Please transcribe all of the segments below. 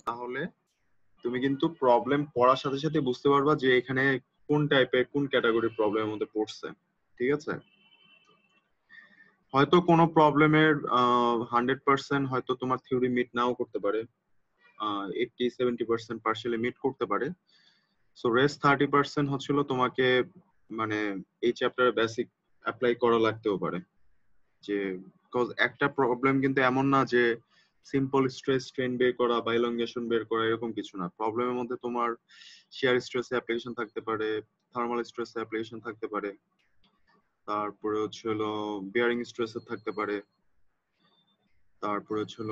তাহলে তুমি কিন্তু প্রবলেম পড়ার সাথে সাথে বুঝতে পারবা যে এখানে কোন টাইপের কোন ক্যাটাগরির প্রবলেমের মধ্যে পড়ছে। ঠিক আছে, হয়তো কোনো প্রবলেমের 100% হয়তো তোমার থিওরি মিট নাও করতে পারে, 80-70% পার্শিয়ালি মিট করতে পারে। সো রেস্ট 30% হচ্ছিল তোমাকে মানে এই চ্যাপ্টারে বেসিক অ্যাপ্লাই করা লাগতেও পারে। যে বিকজ একটা প্রবলেম কিন্তু এমন না যে সিম্পল স্ট্রেস স্ট্রেন বের করা বা ইলংগেশন বের করা এরকম কিছু না। প্রবলেমের মধ্যে তোমার শিয়ার স্ট্রেস অ্যাপ্লিকেশন থাকতে পারে, থার্মাল স্ট্রেস অ্যাপ্লিকেশন থাকতে পারে, তারপরে হচ্ছিল বিয়ারিং স্ট্রেস থাকতে পারে, তারপরে হচ্ছিল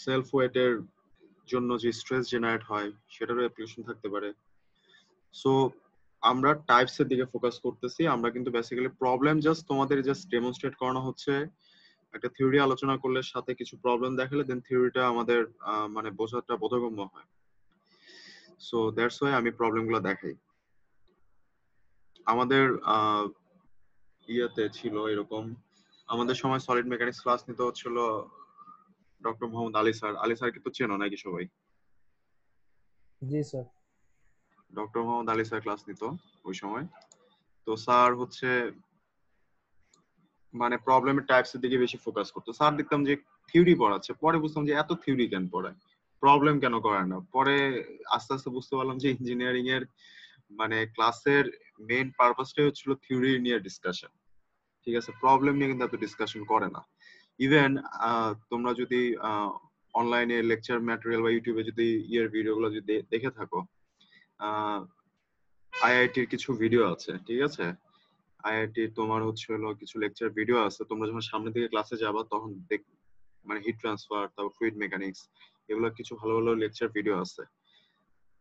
সেলফ ওয়েটের জন্য যে স্ট্রেস জেনারেট হয় সেটারও অ্যাপ্লিকেশন থাকতে পারে। সো আমরা টাইপস এর দিকে ফোকাস করতেছি। আমরা কিন্তু বেসিক্যালি প্রবলেম জাস্ট তোমাদের জাস্ট ডেমনস্ট্রেট করানো হচ্ছে। একটা থিওরি আলোচনা করলে সাথে কিছু প্রবলেম দেখালে দেন থিওরিটা আমাদের মানে বোঝাটা বোধগম্য হয়। সো দ্যাটস ওয়াই আমি প্রবলেমগুলো দেখাই। আমাদের ইয়েতে ছিল এরকম, আমাদের সময় সলিড মেকানিক্স ক্লাস নিতে হচ্ছিল doctor Mohammad Ali sir. Ali sir কিন্তু চেনো নাকি সবাই? জি sir. Doctor Mohammad Ali sir class নিত ওই সময়। তো স্যার হচ্ছে মানে প্রবলেমের টাইপস এর দিকে বেশি ফোকাস করতো। স্যার দেখতাম যে থিওরি পড়াচ্ছে, পরে বুঝতাম যে এত থিওরি কেন পড়ায়, প্রবলেম কেন করে না। পরে আস্তে আস্তে বুঝতে পারলাম যে ইঞ্জিনিয়ারিং এর মানে ক্লাসের মেইন পারপাসটাই হচ্ছিল থিওরি নিয়ে ডিসকাশন। ঠিক আছে, প্রবলেম নিয়ে কিন্তু এত ডিসকাশন করে না। ইভেন তোমরা যদি অনলাইনে লেকচার ম্যাটেরিয়াল বা ইউটিউবে যদি ইয়ের ভিডিওগুলো যদি দেখে থাকো, আইআইটির কিছু ভিডিও আছে, ঠিক আছে, আইআইটি তোমার হচ্ছে হলো কিছু লেকচার ভিডিও আছে, তোমরা যখন সামনে থেকে ক্লাসে যাবা তখন দেখ মানে হিট ট্রান্সফার তারপর ফ্লুইড মেকানিক্স এগুলো কিছু ভালো ভালো লেকচার ভিডিও আছে।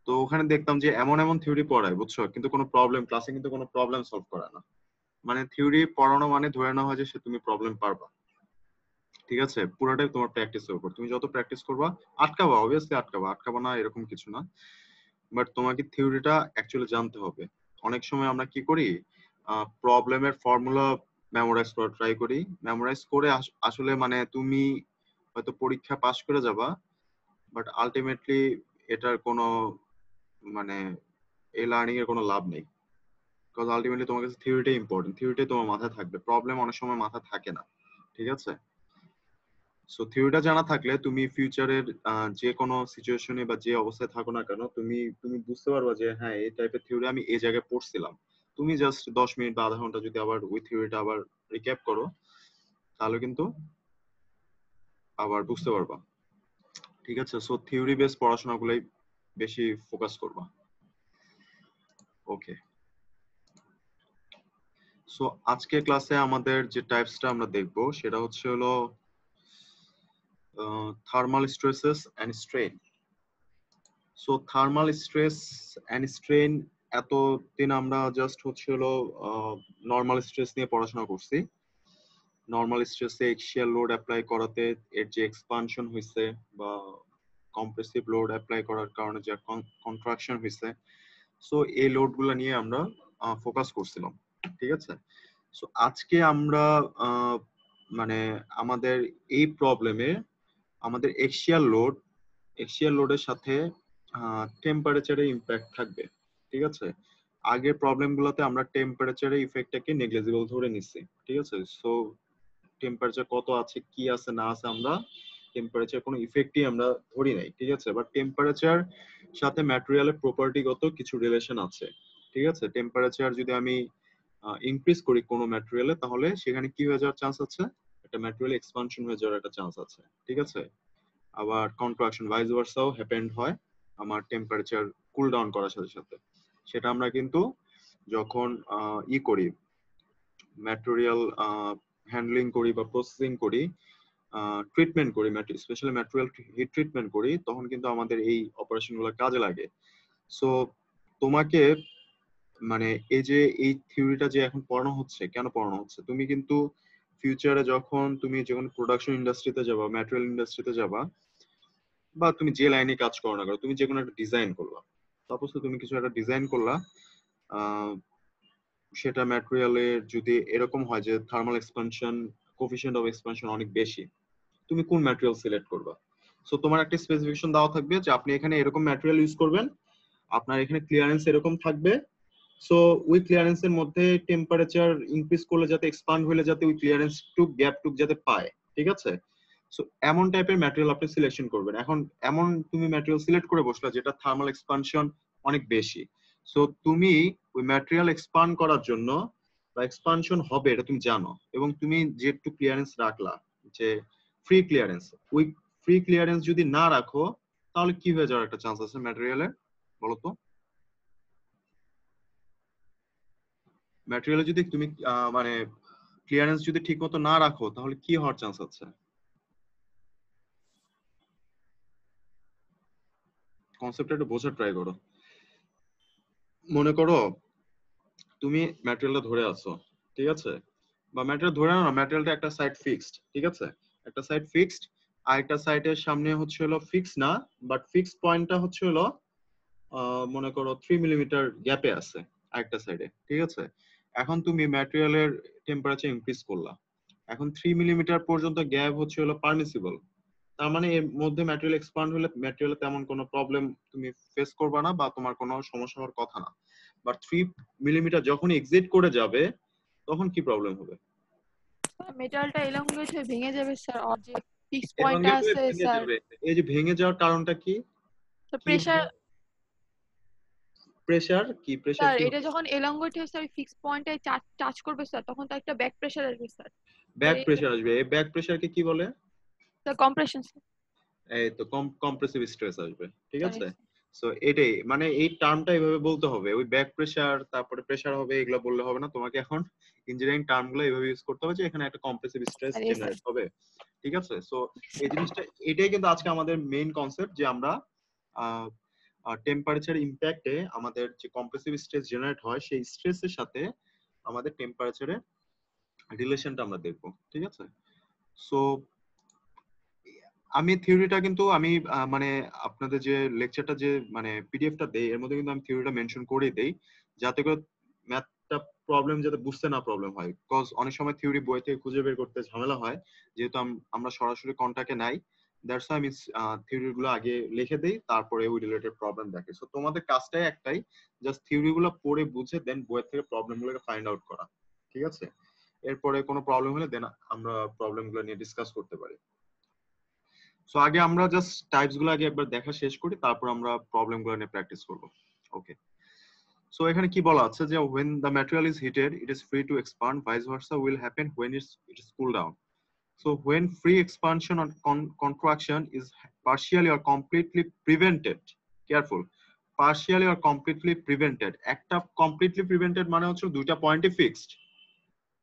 তো ওখানে দেখতাম যে এমন এমন থিওরি পড়ায় বুঝছো, কিন্তু কোনো প্রবলেম ক্লাসে কিন্তু কোনো প্রবলেম সলভ করে না। মানে থিওরি পড়ানো মানে ধরে নেওয়া হয় যে সে তুমি প্রবলেম পারবা। ঠিক আছে, পুরোটাই তোমার প্র্যাকটিসের উপর। তুমি যত প্র্যাকটিস করবা আটকাবা, অবভিয়াসলি আটকাবা, আটকাবা না এরকম কিছু না, বাট তোমাকে থিওরিটা অ্যাকচুয়ালি জানতে হবে। অনেক সময় আমরা কি করি, প্রবলেমের ফর্মুলা মেমোরাইজ করার ট্রাই করি, মেমোরাইজ করে আসলে মানে তুমি হয়তো পরীক্ষা পাস করে যাবা, বাট আলটিমেটলি এটার কোনো মানে এই লার্নিং এর কোনো লাভ নেই। বিকজ আলটিমেটলি তোমার কাছে থিওরিটাই ইম্পর্টেন্ট, থিওরিটাই তোমার মাথায় থাকবে, প্রবলেম অনেক সময় মাথায় থাকে না। ঠিক আছে, সো থিওরিটা জানা থাকলে তুমি ফিউচারের যে কোনো সিচুয়েশনে বা যে অবস্থায় থাকো না কেন তুমি তুমি বুঝতে পারবা যে হ্যাঁ এই টাইপের থিওরি আমি এই জায়গায় পড়ছিলাম। তুমি জাস্ট 10 মিনিট বা আধা ঘন্টা যদি আবার ওই থিওরিটা আবার রিক্যাপ করো তাহলে কিন্তু আবার বুঝতে পারবা। ঠিক আছে, সো থিওরি বেস পড়াশোনাগুলোই বেশি ফোকাস করবা। ওকে, সো আজকে ক্লাসে আমাদের যে টাইপসটা আমরা দেখবো সেটা হচ্ছে হলো thermal stresses and strain. So thermal stress and strain এতদিন আমরা জাস্ট হচ্ছে হলো নর্মাল স্ট্রেস নিয়ে পড়াশোনা করছি। নর্মাল স্ট্রেসে এক্সিয়াল লোড অ্যাপ্লাই করাতে এর যে এক্সপানশন হয়েছে বা কম্প্রেসিভ লোড অ্যাপ্লাই করার কারণে যে কন্ট্রাকশন হয়েছে, সো এই লোড গুলা নিয়ে আমরা ফোকাস করছিলাম। ঠিক আছে, সো আজকে আমরা মানে আমাদের এই প্রবলেমে আমাদের এক্সিয়াল লোডের সাথে টেম্পারেচারে ইম্প্যাক্ট থাকবে। ঠিক আছে, আগের প্রবলেম গুলোতে আমরা টেম্পারেচারের ইফেক্টটাকে নেগলিজিবল ধরে নিচ্ছি। ঠিক আছে, সো টেম্পারেচার কত আছে কি আছে না আছে আমরা টেম্পারেচার কোনো ইফেক্টই আমরা ধরি নাই। ঠিক আছে, বাট টেম্পারেচার সাথে ম্যাটেরিয়ালের প্রপার্টিগত কিছু রিলেশন আছে। ঠিক আছে, টেম্পারেচার যদি আমি ইনক্রিজ করি কোনো ম্যাটেরিয়ালে তাহলে সেখানে কি হয়ে যাওয়ার চান্স আছে, একটা ম্যাটেরিয়াল এক্সপানশন হয়ে যাওয়ার একটা চান্স আছে। ঠিক আছে, আবার কন্ট্রাকশন ভাইস ভার্সাও হ্যাপেন্ড হয় আমার টেম্পারেচার কুল ডাউন করার সাথে সাথে। সেটা আমরা কিন্তু যখন ই করি ম্যাটেরিয়াল হ্যান্ডলিং করি বা প্রসেসিং করি, ট্রিটমেন্ট করি, স্পেশালি ম্যাটেরিয়াল হিট ট্রিটমেন্ট করি, তখন কিন্তু আমাদের এই অপারেশন গুলো কাজে লাগে। সো তোমাকে মানে এই যে এই থিওরিটা যে এখন পড়ানো হচ্ছে, কেন পড়ানো হচ্ছে, তুমি কিন্তু ফিউচারে যখন তুমি যখন প্রোডাকশন ইন্ডাস্ট্রিতে যাবা, ম্যাটেরিয়াল ইন্ডাস্ট্রিতে যাবা, বা তুমি যে লাইনে কাজ করো না কেন, তুমি যে কোনো একটা ডিজাইন করলা, সাপোজ তুমি কিছু একটা ডিজাইন করলা, আহ, সেটা ম্যাটেরিয়ালের যদি এরকম হয় যে thermal expansion coefficient of expansion অনেক বেশি, তুমি কোন ম্যাটেরিয়াল সিলেক্ট করবা? সো তোমার একটা স্পেসিফিকেশন দেওয়া থাকবে যে আপনি এখানে এরকম ম্যাটেরিয়াল ইউজ করবেন, আপনার এখানে ক্লিয়ারেন্স এরকম থাকবে। সো ওই ক্লিয়ারেন্সের মধ্যে টেম্পারেচার ইনক্রিজ করলে যাতে এক্সপান্ড হলে যাতে ওই ক্লিয়ারেন্স টুক গ্যাপ টুক যাতে পায়, ঠিক আছে? সো এমন টাইপের ম্যাটেরিয়াল আপনি সিলেকশন করবেন। এখন এমন তুমি ম্যাটেরিয়াল সিলেক্ট করে বসলা যেটা থার্মাল এক্সপানশন অনেক বেশি। সো তুমি ওই ম্যাটেরিয়াল এক্সপান্ড করার জন্য বা এক্সপানশন হবে এটা তুমি জানো, এবং তুমি যে একটু ক্লিয়ারেন্স রাখলা যে ফ্রি ক্লিয়ারেন্স, ওই ফ্রি ক্লিয়ারেন্স যদি না রাখো তাহলে কি হয়ে যাওয়ার একটা চান্স আছে ম্যাটেরিয়ালের, বলো তো? ম্যাটেরিয়ালে যদি তুমি মানে ক্লিয়ারেন্স যদি ঠিক মতো না রাখো তাহলে কি হওয়ার চান্স আছে? কনসেপ্টটা একটু বোঝার ট্রাই করো। মনে করো তুমি ম্যাটেরিয়ালটা ধরে আছো, ঠিক আছে? বা ম্যাটেরিয়াল ধরে না, ম্যাটেরিয়ালটা একটা সাইড ফিক্সড, ঠিক আছে? একটা সাইড ফিক্সড, আর একটা সাইডের সামনে হচ্ছে হলো ফিক্স না, বাট ফিক্সড পয়েন্টটা হচ্ছে হলো মনে করো 3 মিলিমিটার গ্যাপে আছে আরেকটা সাইডে, ঠিক আছে? এখন তুমি ম্যাটেরিয়ালের টেম্পারেচার ইনক্রিজ করলা, এখন 3 মিলিমিটার পর্যন্ত গ্যাপ হচ্ছে হলো পারমিসিবল। তার মানে এর মধ্যে ম্যাটেরিয়াল এক্সপান্ড হলে ম্যাটেরিয়ালে তেমন কোনো প্রবলেম তুমি ফেস করবে না বা তোমার কোনো সমস্যা হওয়ার কথা না। বাট 3 মিলিমিটার যখন এক্সিট করে যাবে তখন কি প্রবলেম হবে? মেটালটা এলংগেট হয়ে ভেঙে যাবে স্যার, আর যে ফিক্স পয়েন্ট এলংগেট হয়ে আছে ভেঙে স্যার, যাবে। এই যে ভেঙে যাওয়ার কারণটা কি? তো প্রেসার প্রেসার কি? প্রেসার স্যার, কি? এটা যখন এলংগেট হয়ে স্যার ফিক্স পয়েন্টে টাচ করবে স্যার, তখন তো একটা ব্যাক প্রেসার আসবে স্যার। ব্যাক প্রেসার আসবে। এই ব্যাক প্রেসারকে কি বলে? Sir compression sir. এই তো কম্প্রেসিভ স্ট্রেস আসবে, ঠিক আছে? স্যার সো এটাই মানে এই টার্মটা এইভাবে বলতে হবে। ওই ব্যাক প্রেসার তারপরে প্রেসার হবে এগুলো বললে হবে না, তোমাকে এখন ইঞ্জিনিয়ারিং টার্মগুলো এইভাবে ইউজ করতে হবে যে এখানে একটা কম্প্রেসিভ স্ট্রেস স্যার জেনারেট হবে, ঠিক আছে? সো এই জিনিসটা, এটাই কিন্তু আজকে আমাদের মেইন কনসেপ্ট, যে আমরা টেম্পারেচার ইম্প্যাক্টে আমাদের যে কম্প্রেসিভ স্ট্রেস জেনারেট হয় সেই স্ট্রেসের সাথে আমাদের টেম্পারেচারের রিলেশনটা আমরা দেখবো, ঠিক আছে? সো আমি থিওরিটা কিন্তু আমি মানে আপনাদের যে লেকচারটা যে মানে পিডিএফটা দেই এর মধ্যে কিন্তু আমি থিওরিটা মেনশন করে দেই, যাতে করে ম্যাথটা প্রবলেম যাতে বুঝতে না প্রবলেম হয়। বিকজ অনেক সময় থিওরি বই থেকে খুঁজে বের করতে ঝামেলা হয়, যেহেতু আমরা সরাসরি কন্টাক্টে নাই। দ্যাটস ওয়াই আমি থিওরি গুলো আগে লিখে দেই, তারপরে ওই রিলেটেড প্রবলেম দেখে। সো তোমাদের কাজটাই একটাই, জাস্ট থিওরি গুলো পড়ে বুঝে দেন বইয়ের থেকে প্রবলেম গুলোকে ফাইন্ড আউট করা, ঠিক আছে? এরপরে কোনো প্রবলেম হলে দেন আমরা প্রবলেম গুলো নিয়ে ডিসকাস করতে পারি। সো আগে আমরা জাস্ট টাইপস গুলো আগে একবার দেখা শেষ করি, তারপর আমরা প্রবলেম গুলো নিয়ে প্র্যাকটিস করব। ওকে, সো এখানে কি বলা আছে যে when the material is heated it is free to expand, vice versa will happen when it is cooled down. So when free expansion or contraction is partially or completely prevented, careful, partially or completely prevented, একটা completely prevented মানে হচ্ছে দুইটা পয়েন্টে fixed,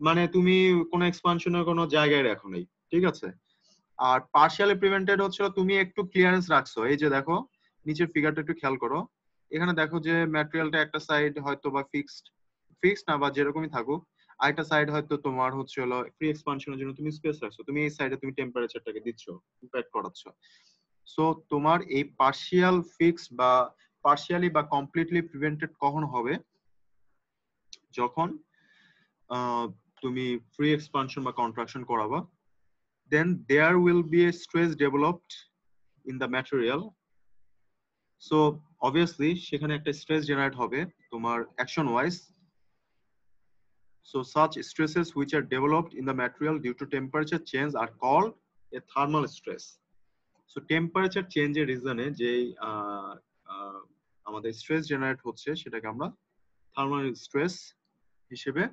মানে তুমি কোনো এক্সপানশনের কোনো জায়গায় রাখো নাই, ঠিক আছে? আর পার্শিয়ালি প্রিভেন্টেড হচ্ছে তুমি একটু ক্লিয়ারেন্স রাখছো। এই যে দেখো নিচের ফিগারটা একটু খেয়াল করো, এখানে দেখো যে ম্যাটেরিয়ালটা একটা সাইড হয়তো বা ফিক্সড না বা যেরকমই থাকুক, আরেকটা সাইড হয়তো তোমার হচ্ছে হলো ফ্রি এক্সপানশনের জন্য তুমি স্পেস রাখছো, তুমি এই সাইডে তুমি টেম্পারেচারটাকে দিচ্ছ, ইম্প্যাক্ট করাচ্ছ। সো তোমার এই পার্শিয়াল ফিক্সড বা পার্শিয়ালি বা কমপ্লিটলি প্রিভেন্টেড কখন হবে? যখন তুমি ফ্রি এক্সপানশন বা contraction করাবা, then there will be a stress developed in the material. So obviously সেখানে একটা stress generate হবে তোমার action wise. So such stresses which are developed in the material due to temperature change are called a thermal stress. So temperature change এর রিজনে যে আমাদের stress generate হচ্ছে সেটাকে আমরা থার্মাল স্ট্রেস হিসেবে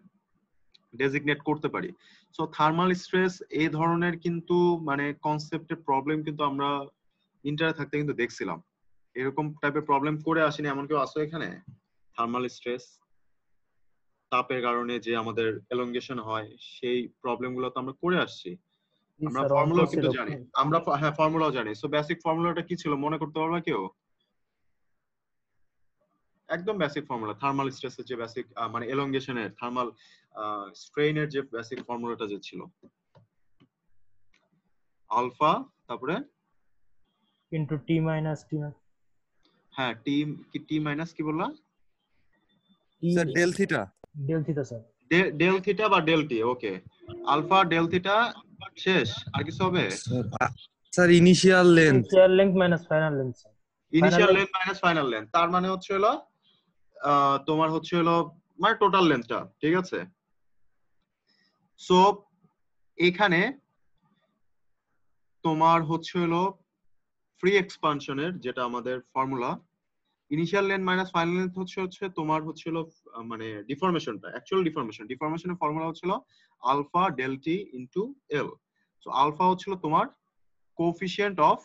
ডেজিগনেট করতে পারি। সো থার্মাল স্ট্রেস এই ধরনের কিন্তু মানে কনসেপ্টের প্রবলেম কিন্তু আমরা ইন্টারে থাকতে কিন্তু দেখছিলাম। এরকম টাইপের প্রবলেম করে আসেনি এমন কেউ আসো এখানে? থার্মাল স্ট্রেস তাপের কারণে যে আমাদের এলংগেশন হয় সেই প্রবলেম গুলো তো আমরা করে আসছি। আমরা ফর্মুলাও কিন্তু জানি, আমরা হ্যাঁ ফর্মুলাও জানি। সো বেসিক ফর্মুলাটা কি ছিল মনে করতে পারবা কেউ? একদম বেসিক ফর্মুলা থার্মাল স্ট্রেসের যে বেসিক মানে এলংগেশনের থার্মাল স্ট্রেইনের যে বেসিক ফর্মুলাটা যে ছিল, আলফা তারপরে ইনটু টি মাইনাস টি, হ্যাঁ টি মাইনাস কি বললা sir? Del theta sir, del theta বা del T. Okay, alpha del theta শেষ, আর কিছু হবে? Sir initial length initial length minus final length sir. Initial length- length minus final length, তার মানে হচ্ছে হলো তোমার হচ্ছে হলো মানে টোটাল লেন্থটা, ঠিক আছে। সো এখানে তোমার হচ্ছে হলো ফ্রি এক্সপানশনের যেটা আমাদের formula, initial length minus final length হচ্ছে তোমার হচ্ছে হলো মানে ডিফরমেশনটা, অ্যাকচুয়াল ডিফরমেশনের ফর্মুলা হচ্ছিল alpha del T into L. So alpha হচ্ছিল তোমার কোএফিসিয়েন্ট অফ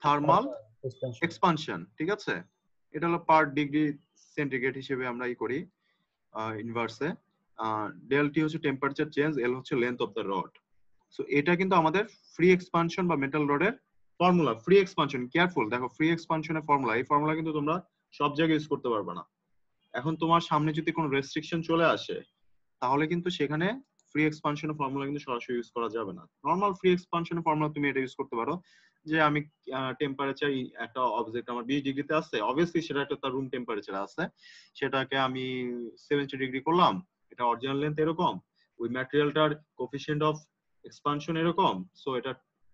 থার্মাল expansion। এক্সপানশন, ঠিক আছে। এটা হলো পার ডিগ্রি সেন্টিগ্রেড হিসেবে আমরা করি ইনভার্সে। ডেল টি হচ্ছে টেম্পারেচার চেঞ্জ, এল হচ্ছে length of the rod. So এটা কিন্তু আমাদের ফ্রি এক্সপানশন বা মেটাল রডের ফর্মুলা। ফ্রি এক্সপানশন, কেয়ারফুল দেখো, ফ্রি এক্সপানশনের ফর্মুলা, এই ফর্মুলা কিন্তু তোমরা সব জায়গায় ইউজ করতে পারবে না। এখন তোমার সামনে যদি কোনো রেস্ট্রিকশন চলে আসে তাহলে কিন্তু সেখানে ফ্রি এক্সপানশনের ফর্মুলা কিন্তু সরাসরি ইউজ করা যাবে না। নরমাল ফ্রি এক্সপানশনের ফর্মুলা তুমি এটা ইউজ করতে পারো যে আমি টেম্পারেচার একটা অবজেক্ট আমার 20 ডিগ্রিতে আছে, অবভিয়াসলি সেটা একটা তার রুম টেম্পারেচার আছে, সেটাকে আমি 70 ডিগ্রি করলাম, এটা অরিজিনাল লেন্থ এরকম, ওই ম্যাটেরিয়ালটার কোএফিসিয়েন্ট অফ এক্সপানশন এরকম, সো এটা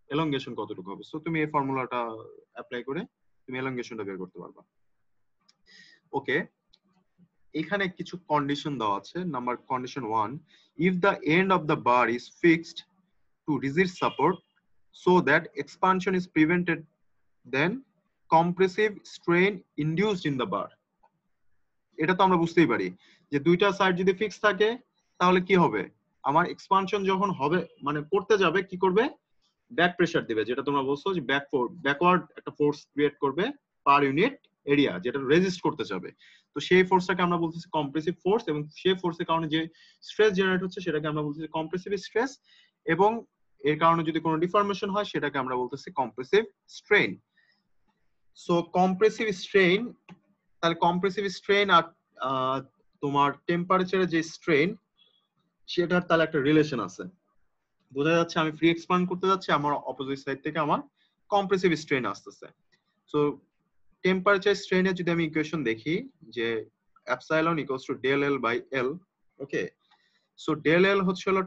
এলংগেশন কতটুকু হবে। সো তুমি এই ফর্মুলাটা অ্যাপ্লাই করে তুমি এলংগেশনটা বের করতে পারবা। ওকে, এখানে কিছু কন্ডিশন দেওয়া আছে। Number condition 1, if the end of the bar is fixed to rigid support so that expansion is prevented, then compressive strain induced in the bar. এটা তো আমরা বুঝতেই পারি যে দুইটা সাইড যদি ফিক্স থাকে তাহলে কি হবে, আমার এক্সপানশন যখন হবে মানে করতে যাবে কি করবে, ব্যাক প্রেসার দিবে, যেটা তোমরা বলছো যে ব্যাকওয়ার্ড একটা ফোর্স ক্রিয়েট করবে পার ইউনিট এরিয়া, যেটা রেজিস্ট করতে যাবে। তো সেই ফোর্সটাকে আমরা বলতেছি কম্প্রেসিভ ফোর্স, এবং সেই ফোর্সের কারণে যে স্ট্রেস জেনারেট হচ্ছে সেটাকে আমরা বলতেছি কম্প্রেসিভ স্ট্রেস, এবং এর কারণে যদি কোনো ডিফরমেশন হয় সেটাকে আমরা বলতেছি compressive strain. So compressive strain, তাহলে কম্প্রেসিভ স্ট্রেইন আর তোমার টেম্পারেচারের যে স্ট্রেইন সেটার তাহলে একটা রিলেশন আছে। বোঝা যাচ্ছে আমি ফ্রি এক্সপান্ড করতে যাচ্ছি, আমার অপোজিট সাইড থেকে আমার কম্প্রেসিভ স্ট্রেন আসতেছে। সো টেম্পারেচার স্ট্রেনের যদি আমি ইকুয়েশন দেখি যে epsilon equals to del L by L, okay. So del L হচ্ছে হলো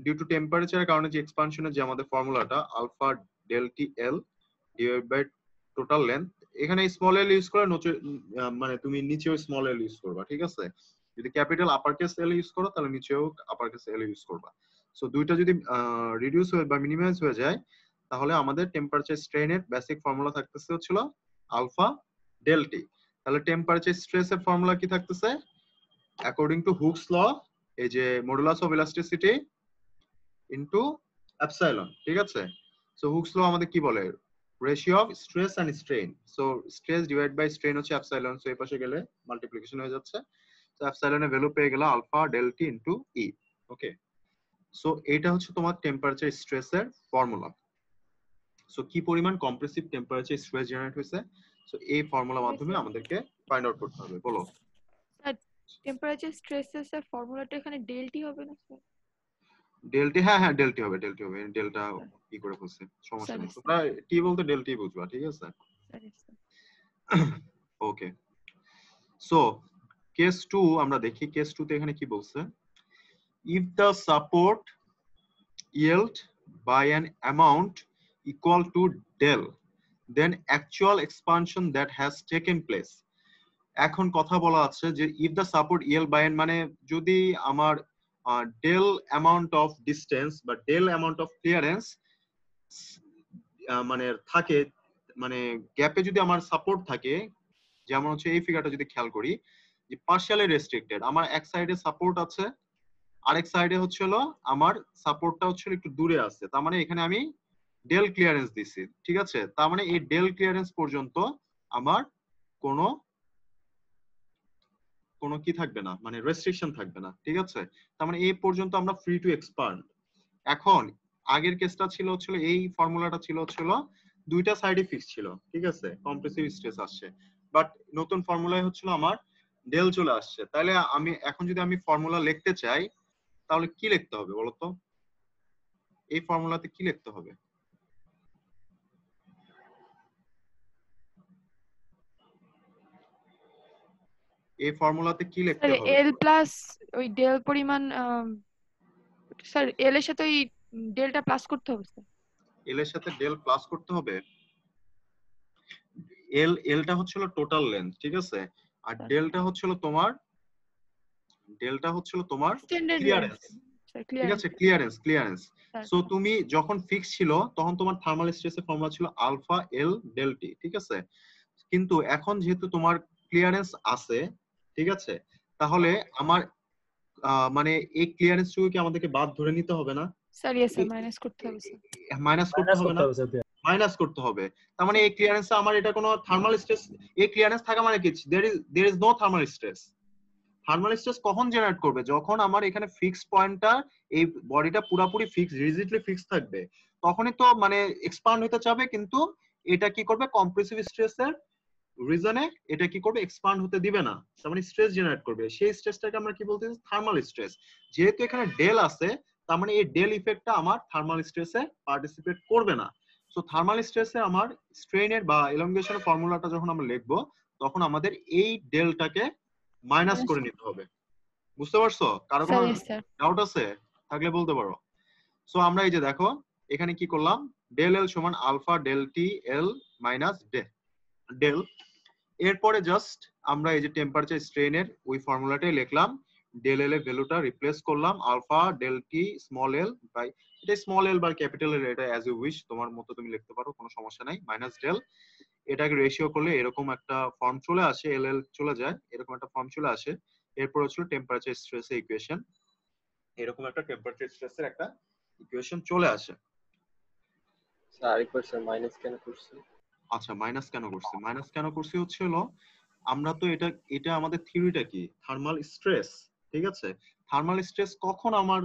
ডিউ টু টেম্পারেচারের কারণে যে এক্সপানশনের যে আমাদের ফর্মুলাটা alpha del T L divide by total length, এখানে স্মল এল ইউজ করে মানে তুমি নিচেও স্মল এল ইউজ করবা, ঠিক আছে। যদি ক্যাপিটাল আপার কেস এল ইউজ করো তাহলে নিচেও আপার কেস এল ইউজ করবা। সো দুইটা যদি রিডিউস হয়ে বা মিনিমাইজ হয়ে যায় তাহলে আমাদের টেম্পারেচার স্ট্রেনের বেসিক ফর্মুলা থাকতেছে হচ্ছিল আলফা ডেল টি। তাহলে টেম্পারেচার স্ট্রেসের ফর্মুলা কি থাকতেছে, অ্যাকর্ডিং টু হুকস ল, এই যে modulus of elasticity into epsilon, ঠিক আছে। সো হুকস ল আমাদের কি বলে, ratio of stress and strain. So stress divide by strain হচ্ছে এপসাইলন, সো এই পাশে গেলে মাল্টিপ্লিকেশন হয়ে যাচ্ছে। সো এপসাইলনের ভ্যালু পেয়ে গেল আলফা ডেল টি ইনটু ই, ওকে। সো এটা হচ্ছে তোমার টেম্পারেচার স্ট্রেসের ফর্মুলা। সো কি পরিমাণ কম্প্রেসিভ টেম্পারেচার স্ট্রেস জেনারেট হয়েছে, সো এই ফর্মুলার মাধ্যমে আমাদেরকে ফাইন্ড আউট করতে হবে। বলো স্যার টেম্পারেচার স্ট্রেসের স্যার ফর্মুলাটা এখানে ডেলটি হবে না স্যার? ডেলটি, হ্যাঁ হ্যাঁ ডেলটি হবে, ডেলটি হবে, ডেলটা কি করে বলছে সমস্যা নেই, তোমরা টি বলতে ডেলটি বুঝবা, ঠিক আছে। ওকে, সো কেস 2 আমরা দেখি। কেস 2 তে এখানে কি বলছে, if the support yield by an amount equal to del, then actual expansion that has taken place. এখন কথা বলা আছে যে if the support yield by an মানে যদি আমার del amount of distance বা del amount of clearance মানে থাকে, মানে গ্যাপে যদি আমার সাপোর্ট থাকে, যেমন হচ্ছে এই ফিগারটা যদি খেয়াল করি যে পার্শিয়ালি রেস্ট্রিক্টেড, আমার এক সাইডে সাপোর্ট আছে, আরেক সাইডে হচ্ছে হলো আমার সাপোর্টটা হচ্ছে একটু দূরে আছে, তার মানে এখানে আমি ডেল ক্লিয়ারেন্স দিছি, ঠিক আছে। তার মানে এই ডেল ক্লিয়ারেন্স পর্যন্ত আমার কোনো কি থাকবে না, মানে রেস্ট্রিকশন থাকবে না, ঠিক আছে। তার মানে এই পর্যন্ত আমরা ফ্রি টু এক্সপান্ড। এখন আগের কেসটা ছিল হচ্ছিল এই ফর্মুলাটা ছিল হচ্ছিল দুইটা সাইডে ফিক্স ছিল, ঠিক আছে, কম্প্রেসিভ স্ট্রেস আসছে, বাট নতুন ফর্মুলায় হচ্ছিল আমার ডেল চলে আসছে। তাহলে আমি এখন যদি আমি ফর্মুলা লিখতে চাই তাহলে কি লিখতে হবে বলতো, এই ফর্মুলাতে কি লিখতে হবে? এই ফর্মুলাতে কি লিখতে স্যার হবে? এল প্লাস ওই ডেল পরিমাণ স্যার এল এর সাথে ওই ডেলটা প্লাস করতে হবে স্যার। এল এর সাথে ডেল প্লাস করতে হবে। এলটা হচ্ছিল টোটাল লেন্থ, ঠিক আছে, আর ডেলটা হচ্ছিল তোমার স্ট্যান্ডার্ড লেন্থ ক্লিয়ারেন্স, স্যার, ঠিক আছে, ক্লিয়ারেন্স ক্লিয়ারেন্স। সো তুমি যখন ফিক্স ছিল তখন তোমার থার্মাল স্ট্রেসের ফর্মুলা ছিল আলফা এল ডেল টি, ঠিক আছে। কিন্তু এখন যেহেতু তোমার ক্লিয়ারেন্স আছে, ঠিক আছে, তাহলে আমার মানে এই ক্লিয়ারেন্স টুকু কি আমাদেরকে বাদ ধরে নিতে হবে না? স্যার ইয়েস স্যার, মাইনাস করতে হবে স্যার। মাইনাস করতে মাইনাস হবে করতে না? হবে স্যার। মাইনাস করতে হবে। তার মানে এই ক্লিয়ারেন্সে আমার এটা কোনো থার্মাল স্ট্রেস, এই ক্লিয়ারেন্স থাকা মানে কি there is no thermal stress. Thermal stress কখন জেনারেট করবে? যখন আমার এখানে ফিক্স পয়েন্টটা, এই বডিটা পুরোপুরি ফিক্স, রিজিডলি ফিক্স থাকবে, তখনই তো মানে এক্সপান্ড হতে চাবে, কিন্তু এটা কি করবে? কম্প্রেসিভ স্ট্রেসের রিজনে এটা কি করবে? এক্সপান্ড হতে দিবে না, তার মানে স্ট্রেস জেনারেট করবে। সেই স্ট্রেসটাকে আমরা কি বলতেছি? Thermal stress. যেহেতু এখানে ডেল আছে, তার মানে এই ডেল ইফেক্টটা আমার থার্মাল স্ট্রেসে পার্টিসিপেট করবে না। সো থার্মাল স্ট্রেসে আমার স্ট্রেইনের বা এলংগেশনের ফর্মুলাটা যখন আমরা লিখবো, তখন আমাদের এই ডেলটাকে মাইনাস করে নিতে হবে। বুঝতে পারছো? কারো কোনো স্যার ইয়েস স্যার। ডাউট আছে? থাকলে বলতে পারো। সো আমরা এই যে দেখো এখানে কি করলাম, ডেল এল সমান alpha del T L minus del. এরপরে জাস্ট আমরা এই যে টেম্পারেচার স্ট্রেইনের ওই ফর্মুলাটাই লিখলাম, ডেল এল এর ভ্যালুটা রিপ্লেস করলাম alpha del T small L by, এটা স্মল এল বা ক্যাপিটাল এল, এটা অ্যাজ ইউ উইশ, তোমার মতো তুমি লিখতে পারো, কোনো সমস্যা নাই, মাইনাস ডেল। এটাকে রেশিও করলে এরকম একটা ফর্ম চলে আসে, এল এল চলে যায়, এরকম একটা ফর্ম চলে আসে। এরপর হচ্ছে টেম্পারেচার স্ট্রেসের ইকুয়েশন, এরকম একটা টেম্পারেচার স্ট্রেসের একটা ইকুয়েশন চলে আসে। স্যার আরেকবার স্যার মাইনাস কেন করছি? আচ্ছা, মাইনাস কেন করছি হচ্ছে হলো, আমরা তো এটা আমাদের থিওরিটা কি? থার্মাল স্ট্রেস, ঠিক আছে। থার্মাল স্ট্রেস কখন আমার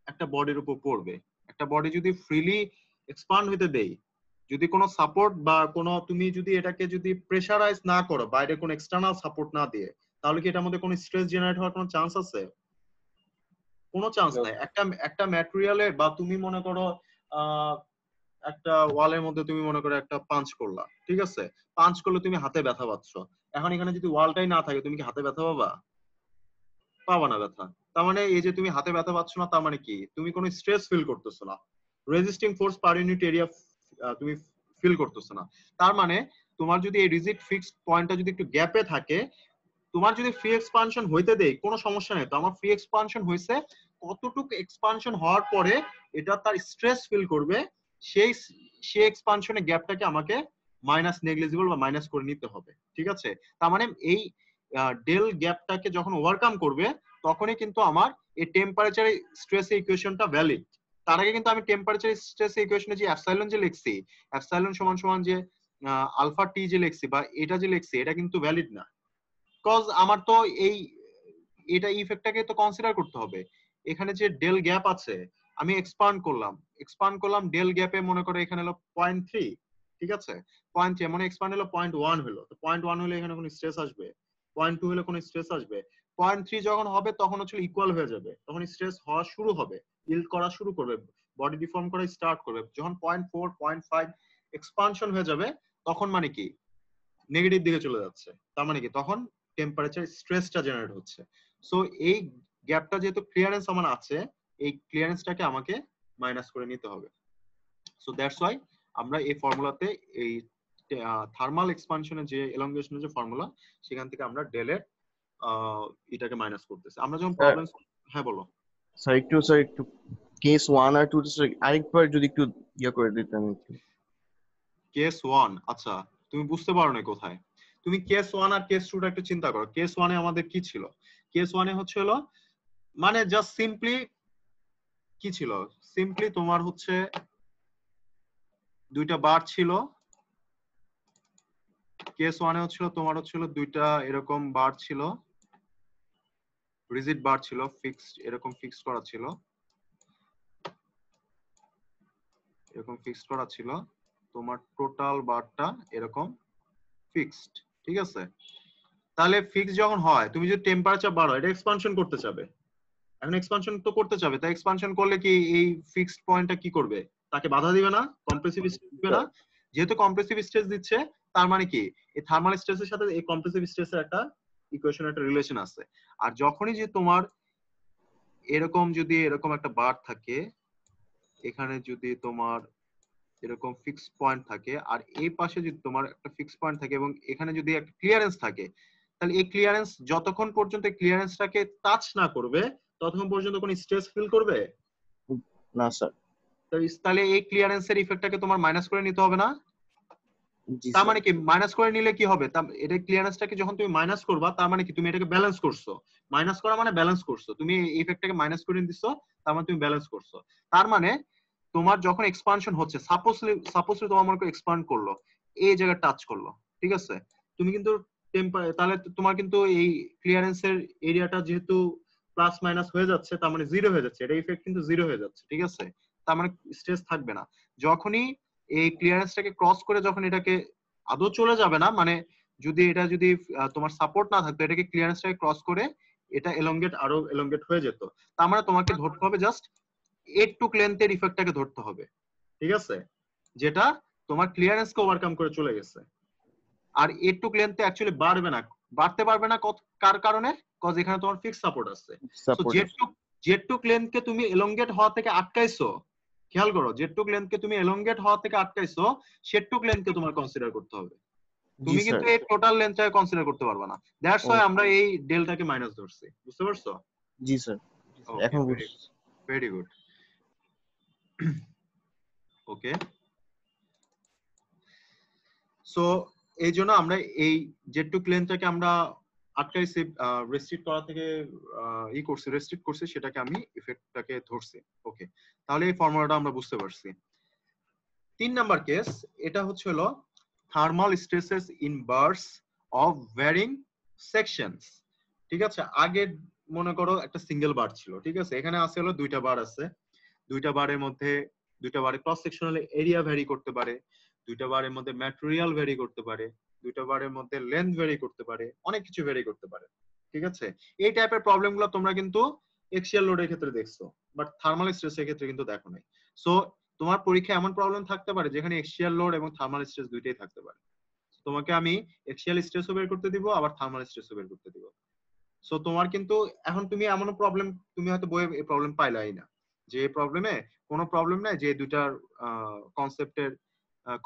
একটা বডির উপর পড়বে? একটা বডি যদি ফ্রিলি এক্সপান্ড হতে দেই, যদি কোনো সাপোর্ট বা কোনো, তুমি যদি এটাকে যদি প্রেসারাইজ না করো, বাইরে কোনো এক্সটার্নাল সাপোর্ট না দিয়ে, তাহলে কি এটার মধ্যে কোনো স্ট্রেস জেনারেট হওয়ার কোনো চান্স আছে? কোনো চান্স নাই। একটা ম্যাটেরিয়ালে, বা তুমি মনে করো একটা ওয়ালের মধ্যে তুমি মনে করো একটা পাঞ্চ করলা, ঠিক আছে, পাঞ্চ করলে তুমি হাতে ব্যথা পাচ্ছ। এখন এখানে যদি ওয়ালটাই না থাকে, তুমি কি হাতে ব্যথা পাবা? পাবা না ব্যথা। তার মানে এই যে তুমি হাতে ব্যথা পাচ্ছ না, তার মানে কি? তুমি কোনো স্ট্রেস ফিল করতেছো না, resisting force per unit area তুমি ফিল করতেছো না। তার মানে তোমার যদি এই রিজিড ফিক্সড পয়েন্টটা যদি একটু গ্যাপে থাকে, তোমার যদি ফ্রি এক্সপানশন হইতে দেই, কোনো সমস্যা নেই। তো আমার ফ্রি এক্সপানশন হয়েছে, কতটুকু এক্সপানশন হওয়ার পরে এটা তার স্ট্রেস ফিল করবে, সেই সেই এক্সপানশনের গ্যাপটাকে আমাকে মাইনাস নেগলিজিবল বা মাইনাস করে নিতে হবে, ঠিক আছে। তার মানে এই ডেল গ্যাপটাকে যখন ওভারকাম করবে, তখনই কিন্তু আমার এই টেম্পারেচার স্ট্রেস ইকুয়েশনটা ভ্যালিড। তার আগে কিন্তু আমি টেম্পারেচার স্ট্রেস ইকুয়েশনে যে এপসাইলন যে লিখছি, এপসাইলন সমান সমান যে আলফা টি যে লিখছি বা এটা যে লিখছি, এটা কিন্তু ভ্যালিড না। কজ আমার তো এটা ইফেক্টটাকে তো কনসিডার করতে হবে। এখানে যে ডেল গ্যাপ আছে, আমি এক্সপান্ড করলাম ডেল গ্যাপে, মনে করো এখানে হলো 0.3, ঠিক আছে, 0.3 মানে এক্সপান্ড হলো 0.1 হলো, তো 0.1 হলে এখানে কোনো স্ট্রেস আসবে? 0.2 হলে কোনো স্ট্রেস আসবে? 0.3 যখন হবে তখন হচ্ছে ইকুয়াল হয়ে যাবে, তখন স্ট্রেস হওয়া শুরু হবে, ইল্ড করা শুরু করবে, বডি ডিফর্ম করা স্টার্ট করবে। যখন 0.4 0.5 এক্সপানশন হয়ে যাবে, তখন মানে কি নেগেটিভ দিকে চলে যাচ্ছে, তার মানে কি তখন টেম্পারেচার স্ট্রেসটা জেনারেট হচ্ছে। সো এই গ্যাপটা যেহেতু ক্লিয়ারেন্স আমার আছে, এই ক্লিয়ারেন্সটাকে আমাকে মাইনাস করে নিতে হবে। সো দ্যাটস ওয়াই আমরা এই ফর্মুলাতে এই থার্মাল এক্সপানশনের যে এলংগেশনের যে ফর্মুলা, সেখান থেকে আমরা ডেলের এটাকে মাইনাস করতেছি আমরা যখন প্রবলেম। হ্যাঁ বলো স্যার একটু কেস 1 আর 2 আরেকবার যদি একটু করে দিতেন। কেস 1, আচ্ছা তুমি বুঝতে পারো না কোথায়? তুমি কেস 1 আর কেস 2টা একটু চিন্তা করো। কেস 1 এ আমাদের কি ছিল? কেস 1 এ হচ্ছে হলো মানে জাস্ট সিম্পলি কি ছিল, সিম্পলি তোমার হচ্ছে দুইটা বার ছিল। কেস 1 এ হচ্ছিল তোমার হচ্ছিল দুইটা এরকম বার ছিল, রিজিড বার ছিল, ফিক্সড, এরকম ফিক্সড করা ছিল, এরকম ফিক্সড করা ছিল, তোমার টোটাল বারটা এরকম ফিক্সড, ঠিক আছে। তাহলে ফিক্স যখন হয়, তুমি যদি টেম্পারেচার বাড়ো, এটা এক্সপানশন করতে চাবে, এখন এক্সপানশন তো করতে চাবে, তাই এক্সপানশন করলে কি এই ফিক্সড পয়েন্টটা কি করবে? তাকে বাধা দিবে না, কম্প্রেসিভ স্ট্রেস দিবে না। যেহেতু কম্প্রেসিভ স্ট্রেস দিচ্ছে, তার মানে কি এই থার্মাল স্ট্রেসের সাথে এই কম্প্রেসিভ স্ট্রেসের একটা ইকুয়েশন, একটা রিলেশন আছে। আর যখনই যে তোমার এরকম যদি এরকম একটা বার থাকে, এখানে যদি তোমার এরকম ফিক্স পয়েন্ট থাকে, আর এই পাশে যদি তোমার একটা ফিক্স পয়েন্ট থাকে এবং এখানে যদি একটা ক্লিয়ারেন্স থাকে, তাহলে এই ক্লিয়ারেন্স যতক্ষণ পর্যন্ত ক্লিয়ারেন্সটাকে টাচ না করবে ততক্ষণ পর্যন্ত কোনো স্ট্রেস ফিল করবে না স্যার। তাহলে এই ক্লিয়ারেন্সের ইফেক্টটাকে তোমার মাইনাস করে নিতে হবে না? জি তার স্যার। মানে কি মাইনাস করে নিলে কি হবে, এটা ক্লিয়ারেন্সটাকে যখন তুমি মাইনাস করবা তার মানে কি তুমি এটাকে ব্যালেন্স করছো। মাইনাস করা মানে ব্যালেন্স করছো, তুমি এই ইফেক্টটাকে মাইনাস করে দিছো, তার মানে তুমি ব্যালেন্স করছো। তার মানে তোমার যখন এক্সপানশন হচ্ছে, সাপোজলি তোমার মনে করো এক্সপান্ড করলো, এই জায়গায় টাচ করলো, ঠিক আছে, তুমি কিন্তু তাহলে তোমার কিন্তু এই ক্লিয়ারেন্সের এরিয়াটা যেহেতু প্লাস মাইনাস হয়ে যাচ্ছে, তার মানে জিরো হয়ে যাচ্ছে, এটা ইফেক্ট কিন্তু জিরো হয়ে যাচ্ছে, ঠিক আছে। তার মানে স্ট্রেস থাকবে না। যখনই এই ক্লিয়ারেন্সটাকে ক্রস করে যখন এটাকে আদৌ চলে যাবে না, মানে যদি তোমার সাপোর্ট না থাকতো, এটাকে ক্লিয়ারেন্সটাকে ক্রস করে এটা আরো এলংগেট হয়ে যেত। তার মানে তোমাকে ধরতে হবে জাস্ট এইটুক লেন্থের ইফেক্টটাকে ধরতে হবে, ঠিক আছে, যেটা তোমার ক্লিয়ারেন্সকে ওভারকাম করে চলে গেছে। আর এইটুক লেন্থে অ্যাকচুয়ালি বাড়তে পারবে না কার কারণে? কজ এখানে তোমার ফিক্স সাপোর্ট আছে। সো যেটুক লেন্থকে তুমি এলংগেট হওয়া থেকে আটকাইছো, খেয়াল করো, যেটুক লেন্থকে তুমি এলংগেট হওয়া থেকে আটকাইছো সেটুক লেন্থকে তোমার কনসিডার করতে হবে। তুমি কিন্তু এই টোটাল লেন্থটাকে কনসিডার করতে পারবে না। দ্যাটস হোয়াই আমরা এই ডেলটাকে মাইনাস ধরছি, বুঝতে পারছো? জি স্যার, এখন বুঝছি। Very good. ওকে, সো এই জন্য আমরা এই জেটটুক লেন্থটাকে আমরা আটকাইছি, রেস্ট্রিক্ট করা থেকে রেস্ট্রিক্ট করছি, সেটাকে আমি ইফেক্টটাকে ধরছি। ওকে, তাহলে এই ফর্মুলাটা আমরা বুঝতে পারছি। 3 নাম্বার কেস, এটা হচ্ছে হলো thermal stresses in bars of varying sections. ঠিক আছে, আগে মনে করো একটা সিঙ্গেল বার ছিল, ঠিক আছে, এখানে আছে হলো দুইটা বার আছে, দুইটা বারের মধ্যে দুইটা বারে ক্রস সেকশনাল এরিয়া ভ্যারি করতে পারে, দুইটা বারের মধ্যে ম্যাটেরিয়াল ভ্যারি করতে পারে, দুইটা বারের মধ্যে লেন্থ ভ্যারি করতে পারে, অনেক কিছু ভ্যারি করতে পারে, ঠিক আছে। এই টাইপের প্রবলেম গুলো তোমরা কিন্তু এক্সিয়াল লোডের ক্ষেত্রে দেখছো, বাট থার্মাল স্ট্রেসের ক্ষেত্রে কিন্তু দেখো নাই। সো তোমার পরীক্ষায় এমন প্রবলেম থাকতে পারে যেখানে এক্সিয়াল লোড এবং থার্মাল স্ট্রেস দুইটাই থাকতে পারে। তোমাকে আমি এক্সিয়াল স্ট্রেসও বের করতে দিব, আবার থার্মাল স্ট্রেসও বের করতে দিব। সো তোমার কিন্তু এখন তুমি এমন প্রবলেম তুমি হয়তো বইয়ে এই প্রবলেম পাইলাই না, যে এই প্রবলেমে কোনো প্রবলেম নাই যে দুইটার কনসেপ্টের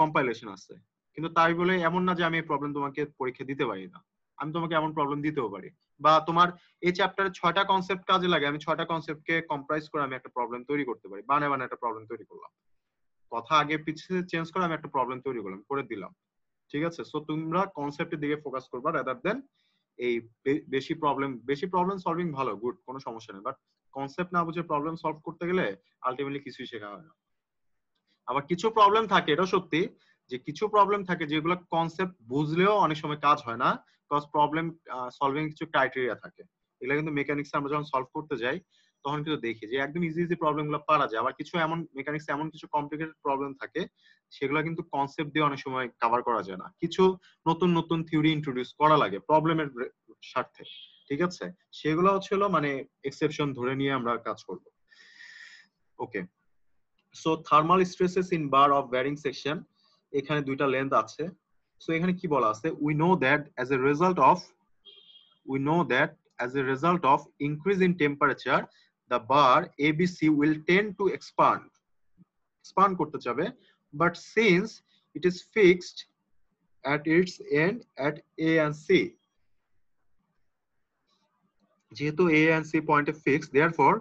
কম্পাইলেশন আছে, কিন্তু তাই বলে এমন না যে আমি এই প্রবলেম তোমাকে পরীক্ষা দিতে পারি না, আমি তোমাকে এমন প্রবলেম দিতেও পারি। বা তোমার এই চ্যাপ্টারে 6টা কনসেপ্ট কাজে লাগে, আমি 6টা কনসেপ্টকে কম্প্রাইজ করে আমি একটা প্রবলেম তৈরি করতে পারি, বানায় একটা প্রবলেম তৈরি করলাম, কথা আগে পিছিয়ে চেঞ্জ করে আমি একটা প্রবলেম তৈরি করলাম, করে দিলাম, ঠিক আছে। সো তোমরা কনসেপ্টের দিকে ফোকাস করবা রাদার দেন এই বেশি প্রবলেম সলভিং ভালো, গুড, কোনো সমস্যা নেই, বাট কনসেপ্ট না বুঝে প্রবলেম সলভ করতে গেলে আলটিমেটলি কিছুই শেখা হয় না। আবার কিছু প্রবলেম থাকে, এটাও সত্যি যে কিছু প্রবলেম থাকে যেগুলো কনসেপ্ট বুঝলেও অনেক সময় কাজ হয় না, বিকজ প্রবলেম সলভিং কিছু ক্রাইটেরিয়া থাকে। এগুলো কিন্তু মেকানিক্সে আমরা যখন সলভ করতে যাই তখন কিন্তু দেখি যে একদম ইজি প্রবলেম গুলো পারা যায়, আবার কিছু এমন মেকানিক্স এমন কিছু কমপ্লিকেটেড প্রবলেম থাকে সেগুলো কিন্তু কনসেপ্ট দিয়ে অনেক সময় কভার করা যায় না, কিছু নতুন নতুন থিওরি ইন্ট্রোডিউস করা লাগে প্রবলেমের স্বার্থে, ঠিক আছে। সেগুলো হচ্ছিল মানে এক্সেপশন ধরে নিয়ে আমরা কাজ করব। Okay, so thermal stresses in bar of varying section, এখানে দুইটা লেন্থ আছে। সো এখানে কি বলা আছে, we know that as a result of increase in temperature the bar ABC will tend to expand করতে যাবে, but since it is fixed at its end at A and C, যেহেতু A and C পয়েন্টে fixed, therefore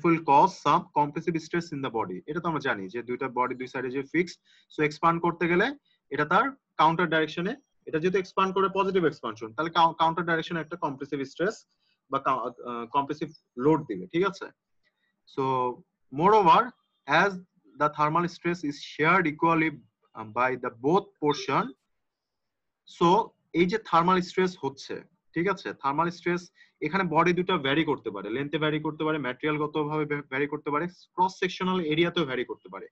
will cause some compressive stress in the body। এটা তো আমরা জানি যে দুইটা বডি দুই সাইডে যে ফিক্সড, সো এক্সপান্ড করতে গেলে এটা তার কাউন্টার ডাইরেকশনে, এটা যেহেতু এক্সপান্ড করে পজিটিভ এক্সপানশন, তাহলে কাউন্টার ডাইরেকশনে একটা কম্প্রেসিভ স্ট্রেস বা কম্প্রেসিভ লোড দিবে, ঠিক আছে। So moreover, as the thermal stress is shared equally by the both portion, so এই যে থার্মাল স্ট্রেস হচ্ছে, ঠিক আছে, থার্মাল স্ট্রেস এখানে বডি দুটো ভ্যারি করতে পারে, লেন্থে ভ্যারি করতে পারে, ম্যাটেরিয়াল গতভাবে ভ্যারি করতে পারে, ক্রস সেকশনাল এরিয়াতেও ভ্যারি করতে পারে।